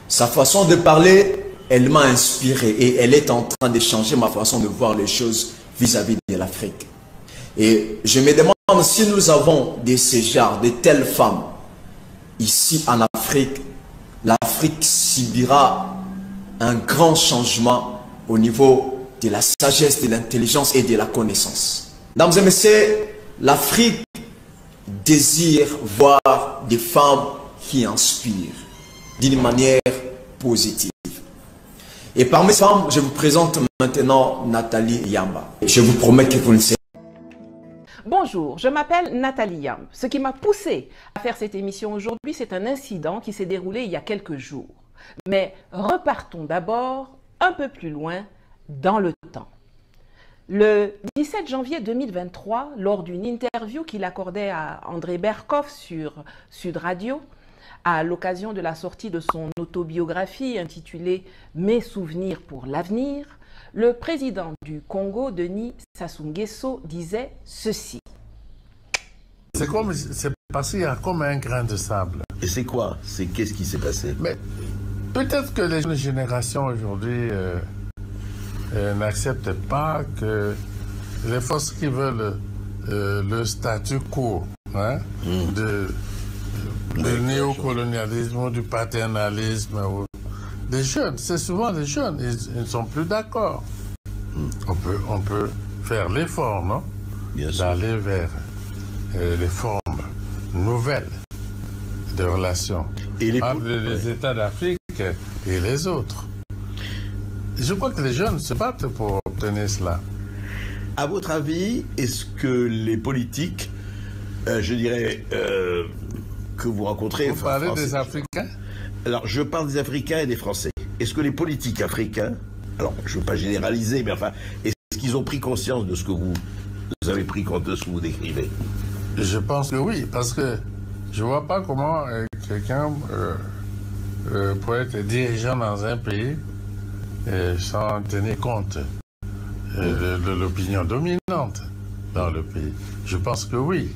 Sa façon de parler, elle m'a inspiré et elle est en train de changer ma façon de voir les choses vis-à-vis de l'Afrique. Et je me demande si nous avons de ces genres, de telles femmes ici en Afrique, l'Afrique subira un grand changement au niveau de la sagesse, de l'intelligence et de la connaissance. Mesdames et messieurs, l'Afrique désire voir des femmes qui inspirent d'une manière positive. Et parmi ces femmes, je vous présente maintenant Nathalie Yamba. Je vous promets que vous ne serez pas. Bonjour, je m'appelle Nathalie Yamba. Ce qui m'a poussée à faire cette émission aujourd'hui, c'est un incident qui s'est déroulé il y a quelques jours. Mais repartons d'abord un peu plus loin dans le temps. Le 17 janvier 2023, lors d'une interview qu'il accordait à André Berkoff sur Sud Radio, à l'occasion de la sortie de son autobiographie intitulée « Mes souvenirs pour l'avenir », le président du Congo, Denis Sassou Nguesso, disait ceci. C'est comme, c'est passé à comme un grain de sable. Et c'est quoi? C'est qu'est-ce qui s'est passé? Mais peut-être que les jeunes générations aujourd'hui n'acceptent pas que les forces qui veulent le statu quo du néocolonialisme, du paternalisme, des jeunes, c'est souvent les jeunes, ils ne sont plus d'accord. On peut faire l'effort, non? D'aller vers les formes nouvelles de relations entre les États d'Afrique et les autres. Je crois que les jeunes se battent pour obtenir cela. À votre avis, est-ce que les politiques, je dirais, que vous rencontrez... Vous parlez des Africains? Alors, je parle des Africains et des Français. Est-ce que les politiques africains, alors je ne veux pas généraliser, mais enfin, est-ce qu'ils ont pris conscience de ce que vous avez pris compte de ce que vous décrivez? Je pense que oui, parce que je ne vois pas comment quelqu'un pourrait être dirigeant dans un pays sans tenir compte de l'opinion dominante dans le pays. Je pense que oui.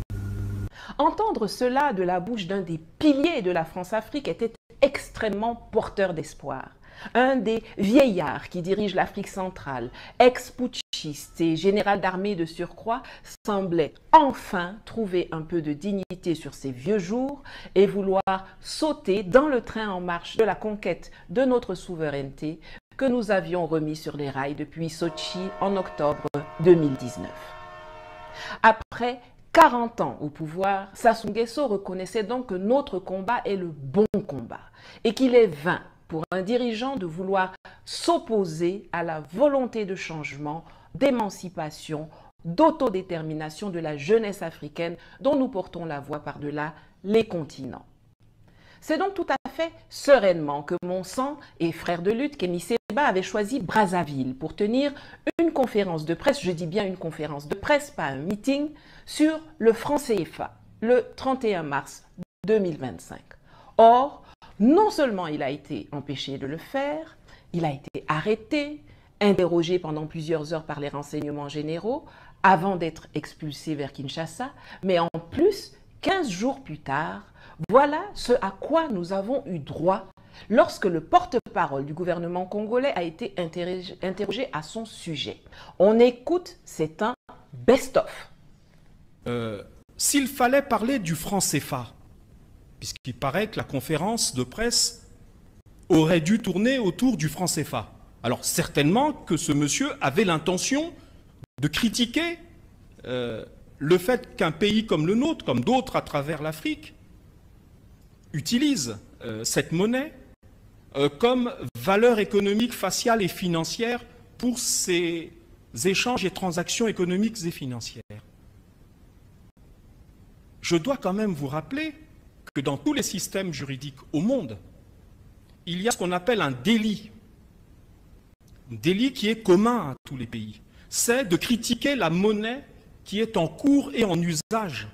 Entendre cela de la bouche d'un des piliers de la France-Afrique était extrêmement porteur d'espoir. Un des vieillards qui dirige l'Afrique centrale, ex-putschiste et général d'armée de surcroît, semblait enfin trouver un peu de dignité sur ses vieux jours et vouloir sauter dans le train en marche de la conquête de notre souveraineté que nous avions remis sur les rails depuis Sochi en octobre 2019. Après 40 ans au pouvoir, Sassou Nguesso reconnaissait donc que notre combat est le bon combat et qu'il est vain pour un dirigeant de vouloir s'opposer à la volonté de changement d'émancipation, d'autodétermination de la jeunesse africaine dont nous portons la voix par-delà les continents. C'est donc tout à fait sereinement que mon sang et frère de lutte, Kémy Séba, avait choisi Brazzaville pour tenir une conférence de presse, je dis bien une conférence de presse, pas un meeting, sur le franc CFA, le 31 mars 2025. Or, non seulement il a été empêché de le faire, il a été arrêté, interrogé pendant plusieurs heures par les renseignements généraux, avant d'être expulsé vers Kinshasa, mais en plus, 15 jours plus tard, voilà ce à quoi nous avons eu droit lorsque le porte-parole du gouvernement congolais a été interrogé à son sujet. On écoute, c'est un best-of. S'il fallait parler du franc CFA, puisqu'il paraît que la conférence de presse aurait dû tourner autour du franc CFA, alors certainement que ce monsieur avait l'intention de critiquer le fait qu'un pays comme le nôtre, comme d'autres à travers l'Afrique, utilise cette monnaie comme valeur économique faciale et financière pour ses échanges et transactions économiques et financières. Je dois quand même vous rappeler que dans tous les systèmes juridiques au monde, il y a ce qu'on appelle un délit qui est commun à tous les pays. C'est de critiquer la monnaie qui est en cours et en usage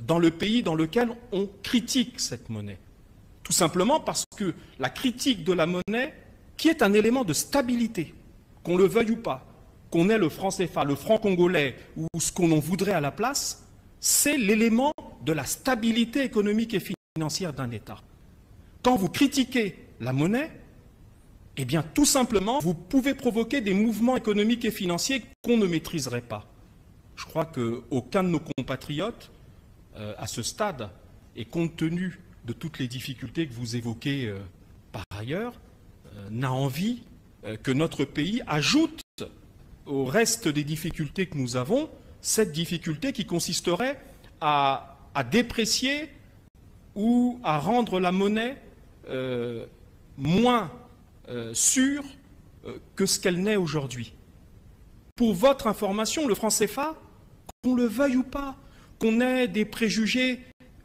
dans le pays dans lequel on critique cette monnaie. Tout simplement parce que la critique de la monnaie, qui est un élément de stabilité, qu'on le veuille ou pas, qu'on ait le franc CFA, le franc congolais ou ce qu'on en voudrait à la place, c'est l'élément de la stabilité économique et financière d'un État. Quand vous critiquez la monnaie, eh bien tout simplement, vous pouvez provoquer des mouvements économiques et financiers qu'on ne maîtriserait pas. Je crois qu'aucun de nos compatriotes, à ce stade, et compte tenu de toutes les difficultés que vous évoquez par ailleurs, n'a envie que notre pays ajoute au reste des difficultés que nous avons, cette difficulté qui consisterait à déprécier ou à rendre la monnaie moins sûre que ce qu'elle n'est aujourd'hui. Pour votre information, le franc CFA, qu'on le veuille ou pas, qu'on ait des préjugés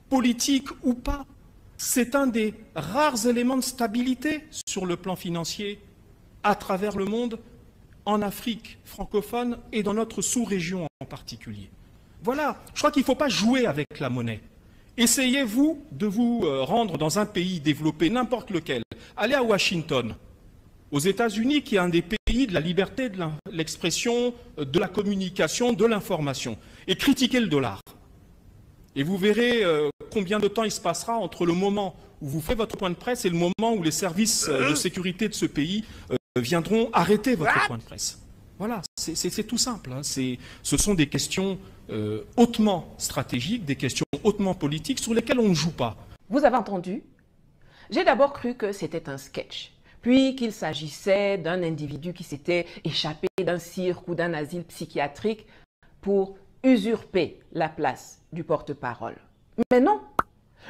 politiques ou pas, c'est un des rares éléments de stabilité sur le plan financier à travers le monde, en Afrique francophone et dans notre sous-région en particulier. Voilà, je crois qu'il ne faut pas jouer avec la monnaie. Essayez-vous de vous rendre dans un pays développé, n'importe lequel. Allez à Washington, aux États-Unis, qui est un des pays de la liberté de l'expression, de la communication, de l'information, et critiquez le dollar. Et vous verrez combien de temps il se passera entre le moment où vous faites votre point de presse et le moment où les services de sécurité de ce pays viendront arrêter votre point de presse. Voilà, c'est tout simple. Hein. Ce sont des questions hautement stratégiques, des questions hautement politiques sur lesquelles on ne joue pas. Vous avez entendu? J'ai d'abord cru que c'était un sketch, puis qu'il s'agissait d'un individu qui s'était échappé d'un cirque ou d'un asile psychiatrique pour usurper la place du porte-parole. Mais non,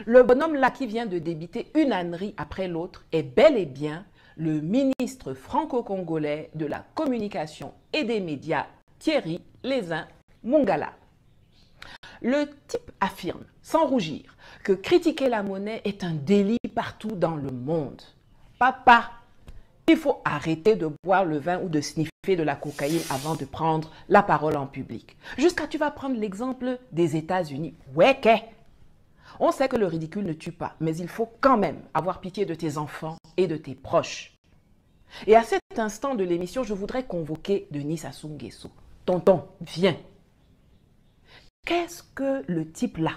le bonhomme là qui vient de débiter une ânerie après l'autre est bel et bien le ministre franco-congolais de la communication et des médias, Thierry Lézin Mongala. Le type affirme, sans rougir, que critiquer la monnaie est un délit partout dans le monde. Papa, il faut arrêter de boire le vin ou de sniffer de la cocaïne avant de prendre la parole en public. Jusqu'à tu vas prendre l'exemple des États-Unis. Ouais, qu'est. On sait que le ridicule ne tue pas, mais il faut quand même avoir pitié de tes enfants et de tes proches. Et à cet instant de l'émission, je voudrais convoquer Denis Sassou Nguesso. Tonton, viens. Qu'est-ce que le type là,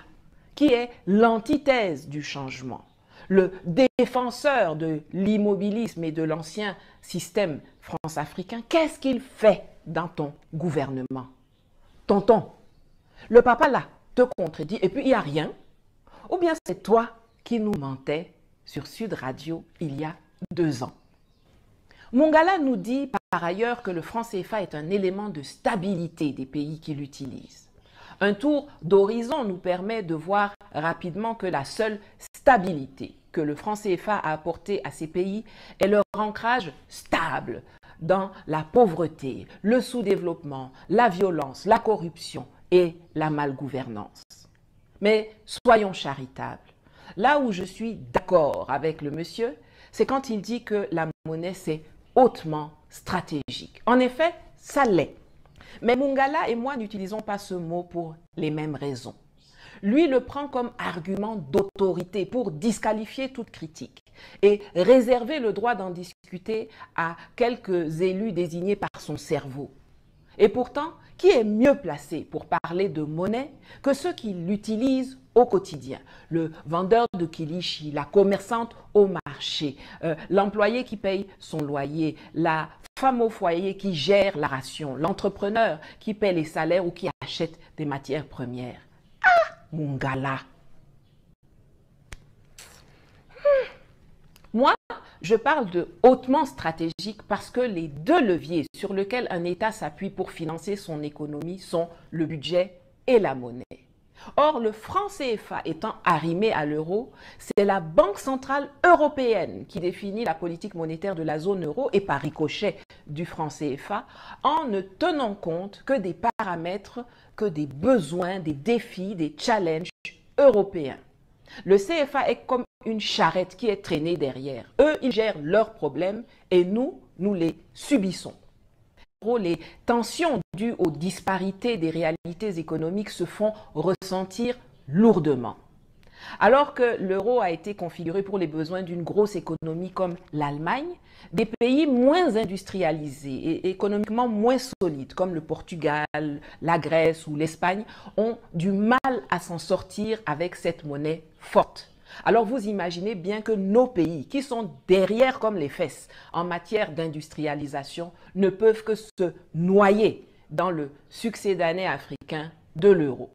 qui est l'antithèse du changement, le défenseur de l'immobilisme et de l'ancien système france-africain, qu'est-ce qu'il fait dans ton gouvernement? Tonton, le papa là te contredit et puis il n'y a rien? Ou bien c'est toi qui nous mentais sur Sud Radio il y a 2 ans? Mongala nous dit par ailleurs que le franc CFA est un élément de stabilité des pays qui l'utilisent. Un tour d'horizon nous permet de voir rapidement que la seule stabilité que le franc CFA a apporté à ces pays est leur ancrage stable dans la pauvreté, le sous-développement, la violence, la corruption et la malgouvernance. Mais soyons charitables. Là où je suis d'accord avec le monsieur, c'est quand il dit que la monnaie, c'est hautement stratégique. En effet, ça l'est. Mais Mungala et moi n'utilisons pas ce mot pour les mêmes raisons. Lui le prend comme argument d'autorité pour disqualifier toute critique et réserver le droit d'en discuter à quelques élus désignés par son cerveau. Et pourtant, qui est mieux placé pour parler de monnaie que ceux qui l'utilisent au quotidien? Le vendeur de kilichi, la commerçante au marché, l'employé qui paye son loyer, la femme au foyer qui gère la ration, l'entrepreneur qui paie les salaires ou qui achète des matières premières. Ah, Mungala! Moi, je parle de hautement stratégique parce que les deux leviers sur lesquels un État s'appuie pour financer son économie sont le budget et la monnaie. Or, le franc CFA étant arrimé à l'euro, c'est la Banque centrale européenne qui définit la politique monétaire de la zone euro et par ricochet du franc CFA en ne tenant compte que des paramètres, que des besoins, des défis, des challenges européens. Le CFA est comme une charrette qui est traînée derrière. Eux, ils gèrent leurs problèmes et nous les subissons. Les tensions dues aux disparités des réalités économiques se font ressentir lourdement. Alors que l'euro a été configuré pour les besoins d'une grosse économie comme l'Allemagne, des pays moins industrialisés et économiquement moins solides comme le Portugal, la Grèce ou l'Espagne ont du mal à s'en sortir avec cette monnaie forte. Alors vous imaginez bien que nos pays, qui sont derrière comme les fesses en matière d'industrialisation, ne peuvent que se noyer dans le succédané africain de l'euro.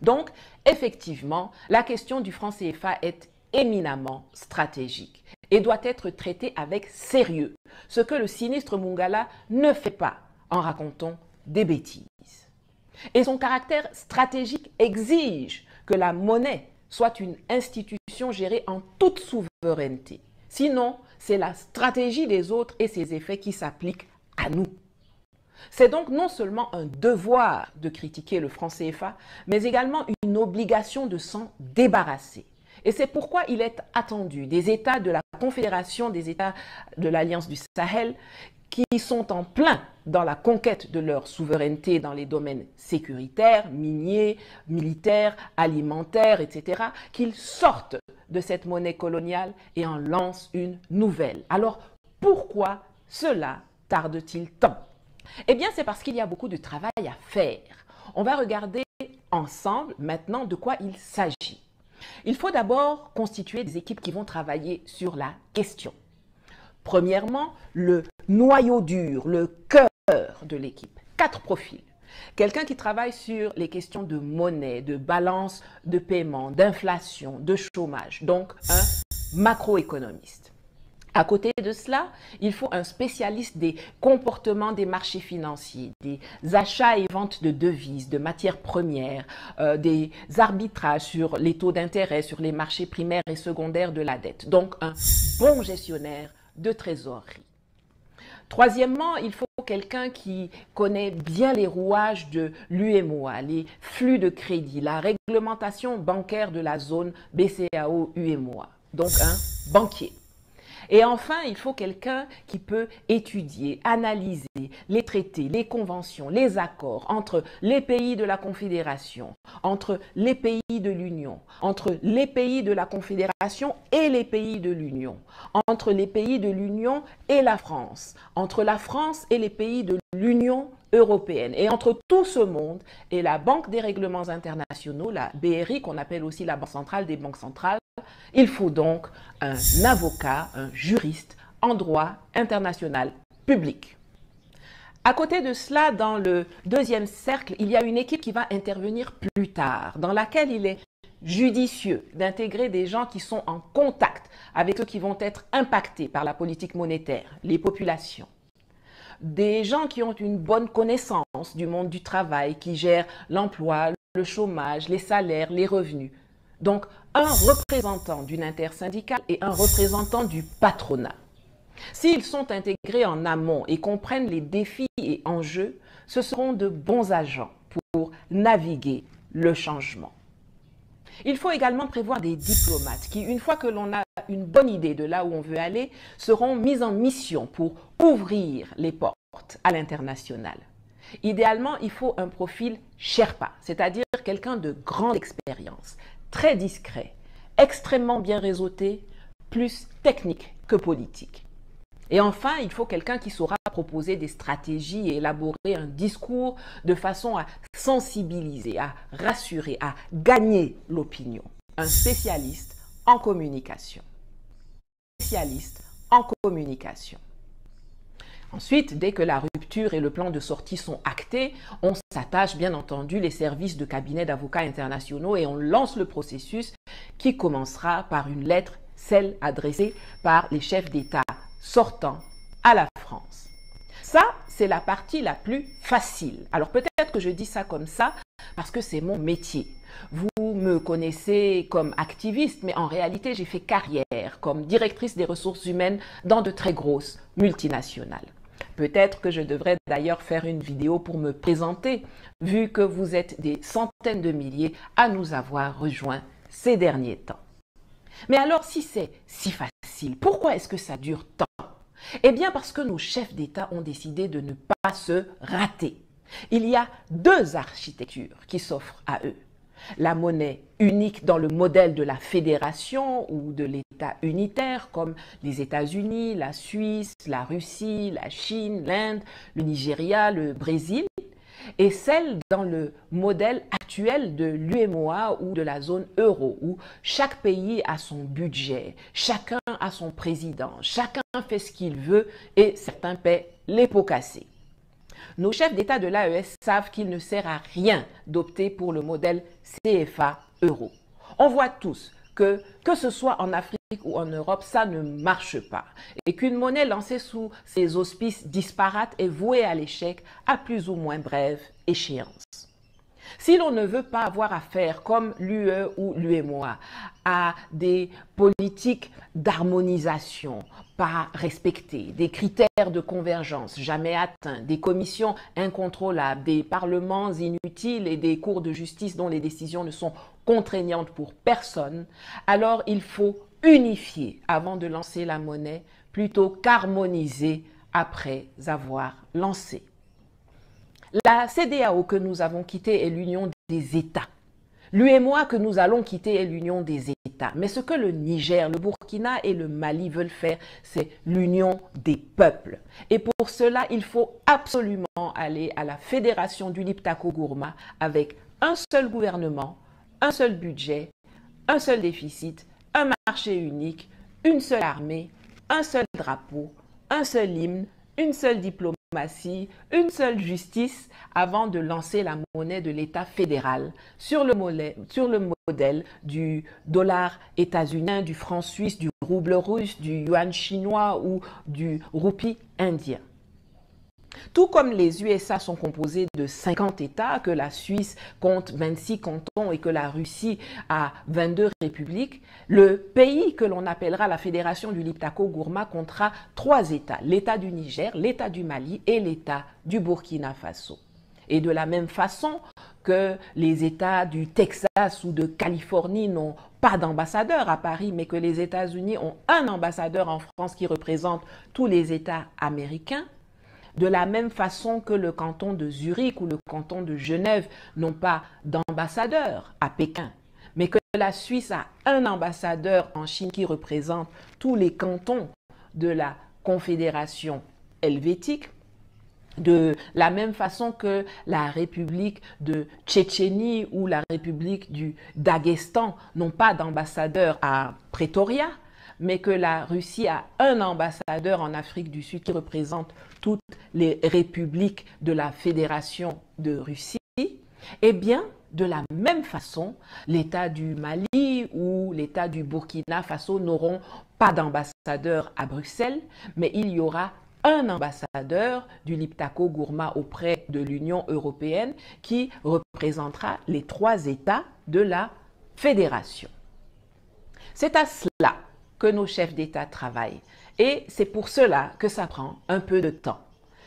Donc, effectivement, la question du franc CFA est éminemment stratégique et doit être traitée avec sérieux, ce que le sinistre Mungala ne fait pas en racontant des bêtises. Et son caractère stratégique exige que la monnaie soit une institution gérée en toute souveraineté. Sinon, c'est la stratégie des autres et ses effets qui s'appliquent à nous. C'est donc non seulement un devoir de critiquer le franc CFA, mais également une obligation de s'en débarrasser. Et c'est pourquoi il est attendu des États de la Confédération des États de l'Alliance du Sahel qui sont en plein dans la conquête de leur souveraineté dans les domaines sécuritaires, miniers, militaires, alimentaires, etc., qu'ils sortent de cette monnaie coloniale et en lancent une nouvelle. Alors, pourquoi cela tarde-t-il tant? Eh bien, c'est parce qu'il y a beaucoup de travail à faire. On va regarder ensemble maintenant de quoi il s'agit. Il faut d'abord constituer des équipes qui vont travailler sur la question. Premièrement, le noyau dur, le cœur de l'équipe. 4 profils. Quelqu'un qui travaille sur les questions de monnaie, de balance de paiement, d'inflation, de chômage. Donc, un macroéconomiste. À côté de cela, il faut un spécialiste des comportements des marchés financiers, des achats et ventes de devises, de matières premières, des arbitrages sur les taux d'intérêt, sur les marchés primaires et secondaires de la dette. Donc, un bon gestionnaire de trésorerie. Troisièmement, il faut quelqu'un qui connaît bien les rouages de l'UEMOA, les flux de crédit, la réglementation bancaire de la zone BCAO-UEMOA. Donc, un banquier. Et enfin, il faut quelqu'un qui peut étudier, analyser les traités, les conventions, les accords entre les pays de la Confédération, entre les pays de l'Union, entre les pays de la Confédération et les pays de l'Union, entre les pays de l'Union et la France, entre la France et les pays de l'Union européenne. Et entre tout ce monde et la Banque des règlements internationaux, la BRI, qu'on appelle aussi la Banque centrale des banques centrales, il faut donc un avocat, un juriste en droit international public. À côté de cela, dans le deuxième cercle, il y a une équipe qui va intervenir plus tard, dans laquelle il est judicieux d'intégrer des gens qui sont en contact avec ceux qui vont être impactés par la politique monétaire, les populations. Des gens qui ont une bonne connaissance du monde du travail, qui gèrent l'emploi, le chômage, les salaires, les revenus. Donc, un représentant d'une intersyndicale et un représentant du patronat. S'ils sont intégrés en amont et comprennent les défis et enjeux, ce seront de bons agents pour naviguer le changement. Il faut également prévoir des diplomates qui, une fois que l'on a une bonne idée de là où on veut aller, seront mis en mission pour ouvrir les portes à l'international. Idéalement, il faut un profil Sherpa, c'est-à-dire quelqu'un de grande expérience, très discret, extrêmement bien réseauté, plus technique que politique. Et enfin, il faut quelqu'un qui saura proposer des stratégies et élaborer un discours de façon à sensibiliser, à rassurer, à gagner l'opinion. Un spécialiste en communication. Spécialiste en communication. Ensuite, dès que la rupture et le plan de sortie sont actés, on s'attache bien entendu les services de cabinet d'avocats internationaux et on lance le processus qui commencera par une lettre, celle adressée par les chefs d'État sortant à la France. Ça, c'est la partie la plus facile. Alors peut-être que je dis ça comme ça parce que c'est mon métier. Vous me connaissez comme activiste, mais en réalité, j'ai fait carrière comme directrice des ressources humaines dans de très grosses multinationales. Peut-être que je devrais d'ailleurs faire une vidéo pour me présenter, vu que vous êtes des centaines de milliers à nous avoir rejoints ces derniers temps. Mais alors, si c'est si facile, pourquoi est-ce que ça dure tant? Eh bien, parce que nos chefs d'État ont décidé de ne pas se rater. Il y a deux architectures qui s'offrent à eux. La monnaie unique dans le modèle de la fédération ou de l'État unitaire, comme les États-Unis, la Suisse, la Russie, la Chine, l'Inde, le Nigeria, le Brésil, et celle dans le modèle actuel de l'UEMOA ou de la zone euro, où chaque pays a son budget, chacun a son président, chacun fait ce qu'il veut et certains paient les pots cassés. Nos chefs d'État de l'AES savent qu'il ne sert à rien d'opter pour le modèle CFA-euro. On voit tous que ce soit en Afrique ou en Europe, ça ne marche pas. Et qu'une monnaie lancée sous ces auspices disparates est vouée à l'échec à plus ou moins brève échéance. Si l'on ne veut pas avoir affaire, comme l'UE ou l'UEMOA, à des politiques d'harmonisation pas respectées, des critères de convergence jamais atteints, des commissions incontrôlables, des parlements inutiles et des cours de justice dont les décisions ne sont contraignantes pour personne, alors il faut unifier avant de lancer la monnaie plutôt qu'harmoniser après avoir lancé. La CEDEAO que nous avons quittée est l'union des États. L'UEMOA que nous allons quitter est l'union des États. Mais ce que le Niger, le Burkina et le Mali veulent faire, c'est l'union des peuples. Et pour cela, il faut absolument aller à la fédération du Liptako-Gourma avec un seul gouvernement, un seul budget, un seul déficit, un marché unique, une seule armée, un seul drapeau, un seul hymne, une seule diplomatie, une seule justice avant de lancer la monnaie de l'État fédéral sur le modèle du dollar états-unien, du franc suisse, du rouble russe, du yuan chinois ou du roupie indien. Tout comme les USA sont composés de 50 États, que la Suisse compte 26 cantons et que la Russie a 22 républiques, le pays que l'on appellera la Fédération du Liptako-Gourma comptera 3 États, l'État du Niger, l'État du Mali et l'État du Burkina Faso. Et de la même façon que les États du Texas ou de Californie n'ont pas d'ambassadeur à Paris, mais que les États-Unis ont un ambassadeur en France qui représente tous les États américains, de la même façon que le canton de Zurich ou le canton de Genève n'ont pas d'ambassadeur à Pékin, mais que la Suisse a un ambassadeur en Chine qui représente tous les cantons de la Confédération helvétique, de la même façon que la République de Tchétchénie ou la République du Daghestan n'ont pas d'ambassadeur à Pretoria, mais que la Russie a un ambassadeur en Afrique du Sud qui représente toutes les républiques de la Fédération de Russie, eh bien, de la même façon, l'État du Mali ou l'État du Burkina Faso n'auront pas d'ambassadeur à Bruxelles, mais il y aura un ambassadeur du Liptako-Gourma auprès de l'Union européenne qui représentera les 3 États de la Fédération. C'est à cela que nos chefs d'État travaillent. Et c'est pour cela que ça prend un peu de temps.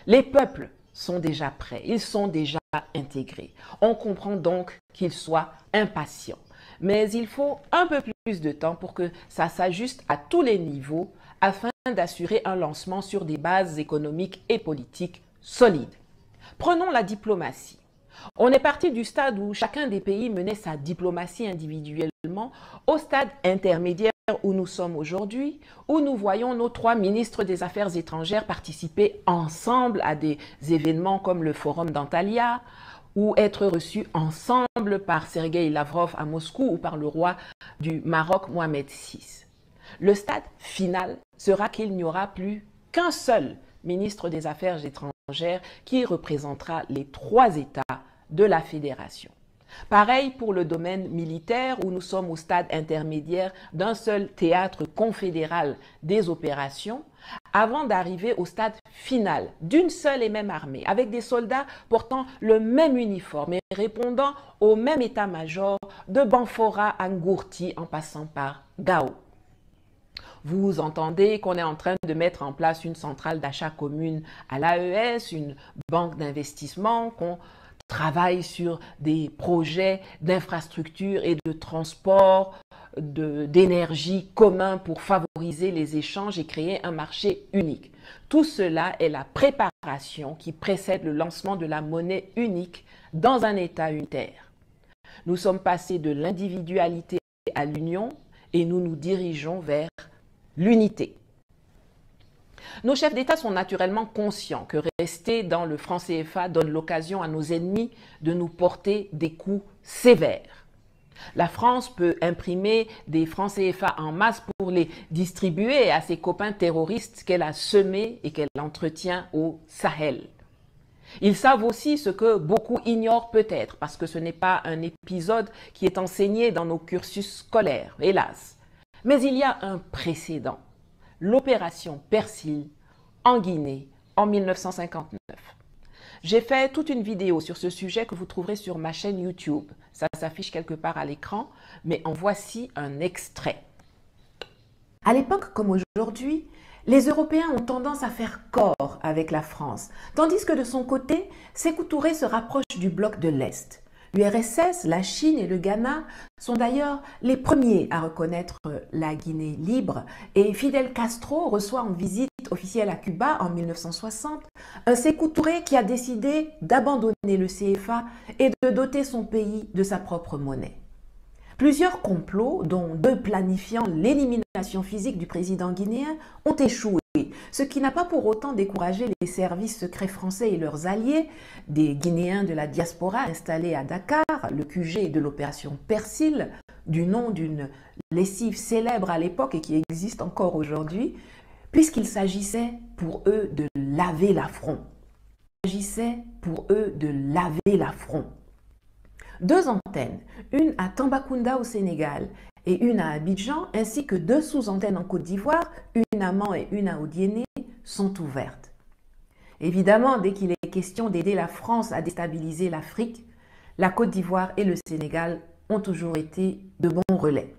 Les peuples sont déjà prêts, ils sont déjà intégrés. On comprend donc qu'ils soient impatients. Mais il faut un peu plus de temps pour que ça s'ajuste à tous les niveaux afin d'assurer un lancement sur des bases économiques et politiques solides. Prenons la diplomatie. On est parti du stade où chacun des pays menait sa diplomatie individuellement au stade intermédiaire où nous sommes aujourd'hui, où nous voyons nos 3 ministres des Affaires étrangères participer ensemble à des événements comme le Forum d'Antalya, ou être reçus ensemble par Sergueï Lavrov à Moscou ou par le roi du Maroc Mohamed VI. Le stade final sera qu'il n'y aura plus qu'un seul ministre des Affaires étrangères qui représentera les 3 États de la fédération. Pareil pour le domaine militaire où nous sommes au stade intermédiaire d'un seul théâtre confédéral des opérations avant d'arriver au stade final d'une seule et même armée avec des soldats portant le même uniforme et répondant au même état-major de Banfora à Ngourti en passant par Gao. Vous entendez qu'on est en train de mettre en place une centrale d'achat commune à l'AES, une banque d'investissement, qu'on travaille sur des projets d'infrastructure et de transport, d'énergie communs pour favoriser les échanges et créer un marché unique. Tout cela est la préparation qui précède le lancement de la monnaie unique dans un État unitaire. Nous sommes passés de l'individualité à l'union et nous nous dirigeons vers l'unité. Nos chefs d'État sont naturellement conscients que rester dans le franc CFA donne l'occasion à nos ennemis de nous porter des coups sévères. La France peut imprimer des francs CFA en masse pour les distribuer à ses copains terroristes qu'elle a semés et qu'elle entretient au Sahel. Ils savent aussi ce que beaucoup ignorent peut-être, parce que ce n'est pas un épisode qui est enseigné dans nos cursus scolaires, hélas. Mais il y a un précédent. L'opération Persil en Guinée en 1959. J'ai fait toute une vidéo sur ce sujet que vous trouverez sur ma chaîne YouTube. Ça s'affiche quelque part à l'écran, mais en voici un extrait. À l'époque comme aujourd'hui, les Européens ont tendance à faire corps avec la France, tandis que de son côté, Sékou Touré se rapproche du bloc de l'Est. L'URSS, la Chine et le Ghana sont d'ailleurs les premiers à reconnaître la Guinée libre et Fidel Castro reçoit en visite officielle à Cuba en 1960 un Sékou Touré qui a décidé d'abandonner le CFA et de doter son pays de sa propre monnaie. Plusieurs complots, dont 2 planifiant l'élimination physique du président guinéen, ont échoué, ce qui n'a pas pour autant découragé les services secrets français et leurs alliés, des Guinéens de la diaspora installés à Dakar, le QG de l'opération Persil, du nom d'une lessive célèbre à l'époque et qui existe encore aujourd'hui, puisqu'il s'agissait pour eux de laver l'affront. Il s'agissait pour eux de laver l'affront. 2 antennes, une à Tambacounda au Sénégal et une à Abidjan, ainsi que 2 sous-antennes en Côte d'Ivoire, une à Mans et une à Odiéné, sont ouvertes. Évidemment, dès qu'il est question d'aider la France à déstabiliser l'Afrique, la Côte d'Ivoire et le Sénégal ont toujours été de bons relais.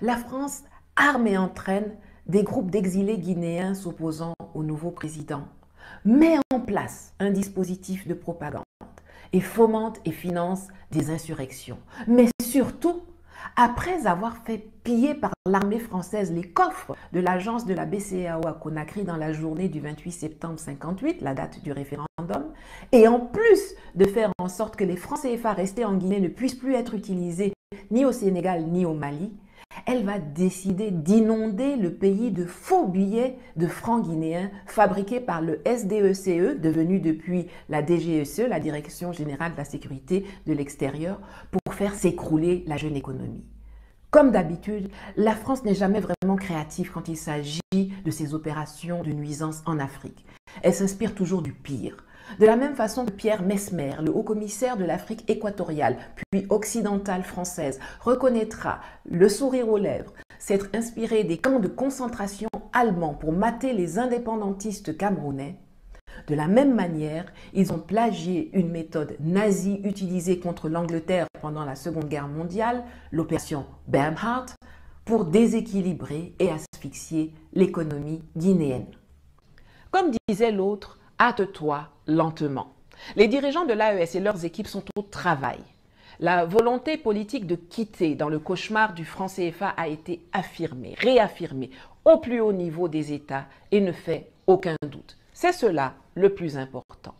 La France arme et entraîne des groupes d'exilés guinéens s'opposant au nouveau président, met en place un dispositif de propagande et fomente et finance des insurrections. Mais surtout, après avoir fait piller par l'armée française les coffres de l'agence de la BCEAO à Conakry dans la journée du 28 septembre 58, la date du référendum, et en plus de faire en sorte que les francs CFA restés en Guinée ne puissent plus être utilisés ni au Sénégal ni au Mali, elle va décider d'inonder le pays de faux billets de francs guinéens fabriqués par le SDECE, devenu depuis la DGSE, la Direction Générale de la Sécurité de l'Extérieur, pour faire s'écrouler la jeune économie. Comme d'habitude, la France n'est jamais vraiment créative quand il s'agit de ses opérations de nuisance en Afrique. Elle s'inspire toujours du pire. De la même façon que Pierre Messmer, le haut-commissaire de l'Afrique équatoriale, puis occidentale française, reconnaîtra, le sourire aux lèvres, s'être inspiré des camps de concentration allemands pour mater les indépendantistes camerounais, de la même manière, ils ont plagié une méthode nazie utilisée contre l'Angleterre pendant la Seconde Guerre mondiale, l'opération Bernhardt, pour déséquilibrer et asphyxier l'économie guinéenne. Comme disait l'autre, hâte-toi lentement. Les dirigeants de l'AES et leurs équipes sont au travail. La volonté politique de quitter dans le cauchemar du franc CFA a été affirmée, réaffirmée au plus haut niveau des États et ne fait aucun doute. C'est cela le plus important.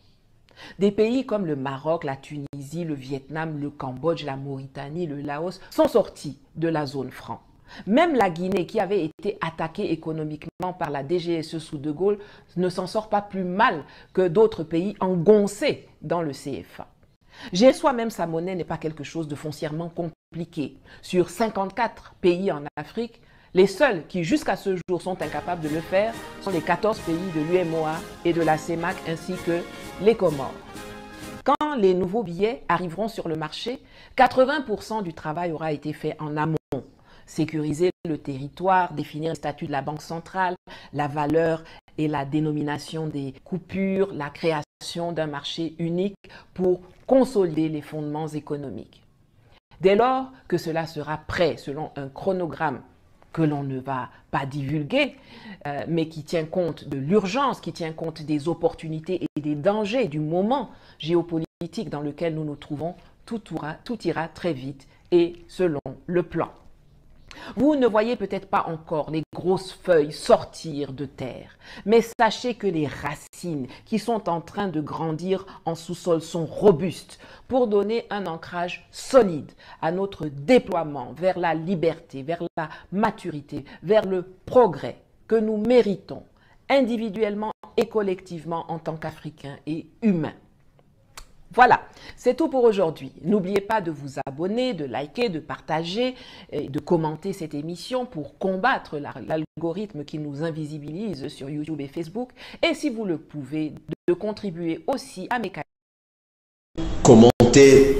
Des pays comme le Maroc, la Tunisie, le Vietnam, le Cambodge, la Mauritanie, le Laos sont sortis de la zone franc. Même la Guinée, qui avait été attaquée économiquement par la DGSE sous De Gaulle, ne s'en sort pas plus mal que d'autres pays engoncés dans le CFA. Gérer soi-même sa monnaie n'est pas quelque chose de foncièrement compliqué. Sur 54 pays en Afrique, les seuls qui jusqu'à ce jour sont incapables de le faire sont les 14 pays de l'UMOA et de la CEMAC ainsi que les Comores. Quand les nouveaux billets arriveront sur le marché, 80% du travail aura été fait en amont. Sécuriser le territoire, définir le statut de la Banque centrale, la valeur et la dénomination des coupures, la création d'un marché unique pour consolider les fondements économiques. Dès lors que cela sera prêt selon un chronogramme que l'on ne va pas divulguer, mais qui tient compte de l'urgence, qui tient compte des opportunités et des dangers du moment géopolitique dans lequel nous nous trouvons, tout ira très vite et selon le plan. Vous ne voyez peut-être pas encore les grosses feuilles sortir de terre, mais sachez que les racines qui sont en train de grandir en sous-sol sont robustes pour donner un ancrage solide à notre déploiement vers la liberté, vers la maturité, vers le progrès que nous méritons individuellement et collectivement en tant qu'Africains et humains. Voilà, c'est tout pour aujourd'hui. N'oubliez pas de vous abonner, de liker, de partager et de commenter cette émission pour combattre l'algorithme qui nous invisibilise sur YouTube et Facebook. Et si vous le pouvez, de contribuer aussi à mes canaux. Commentez,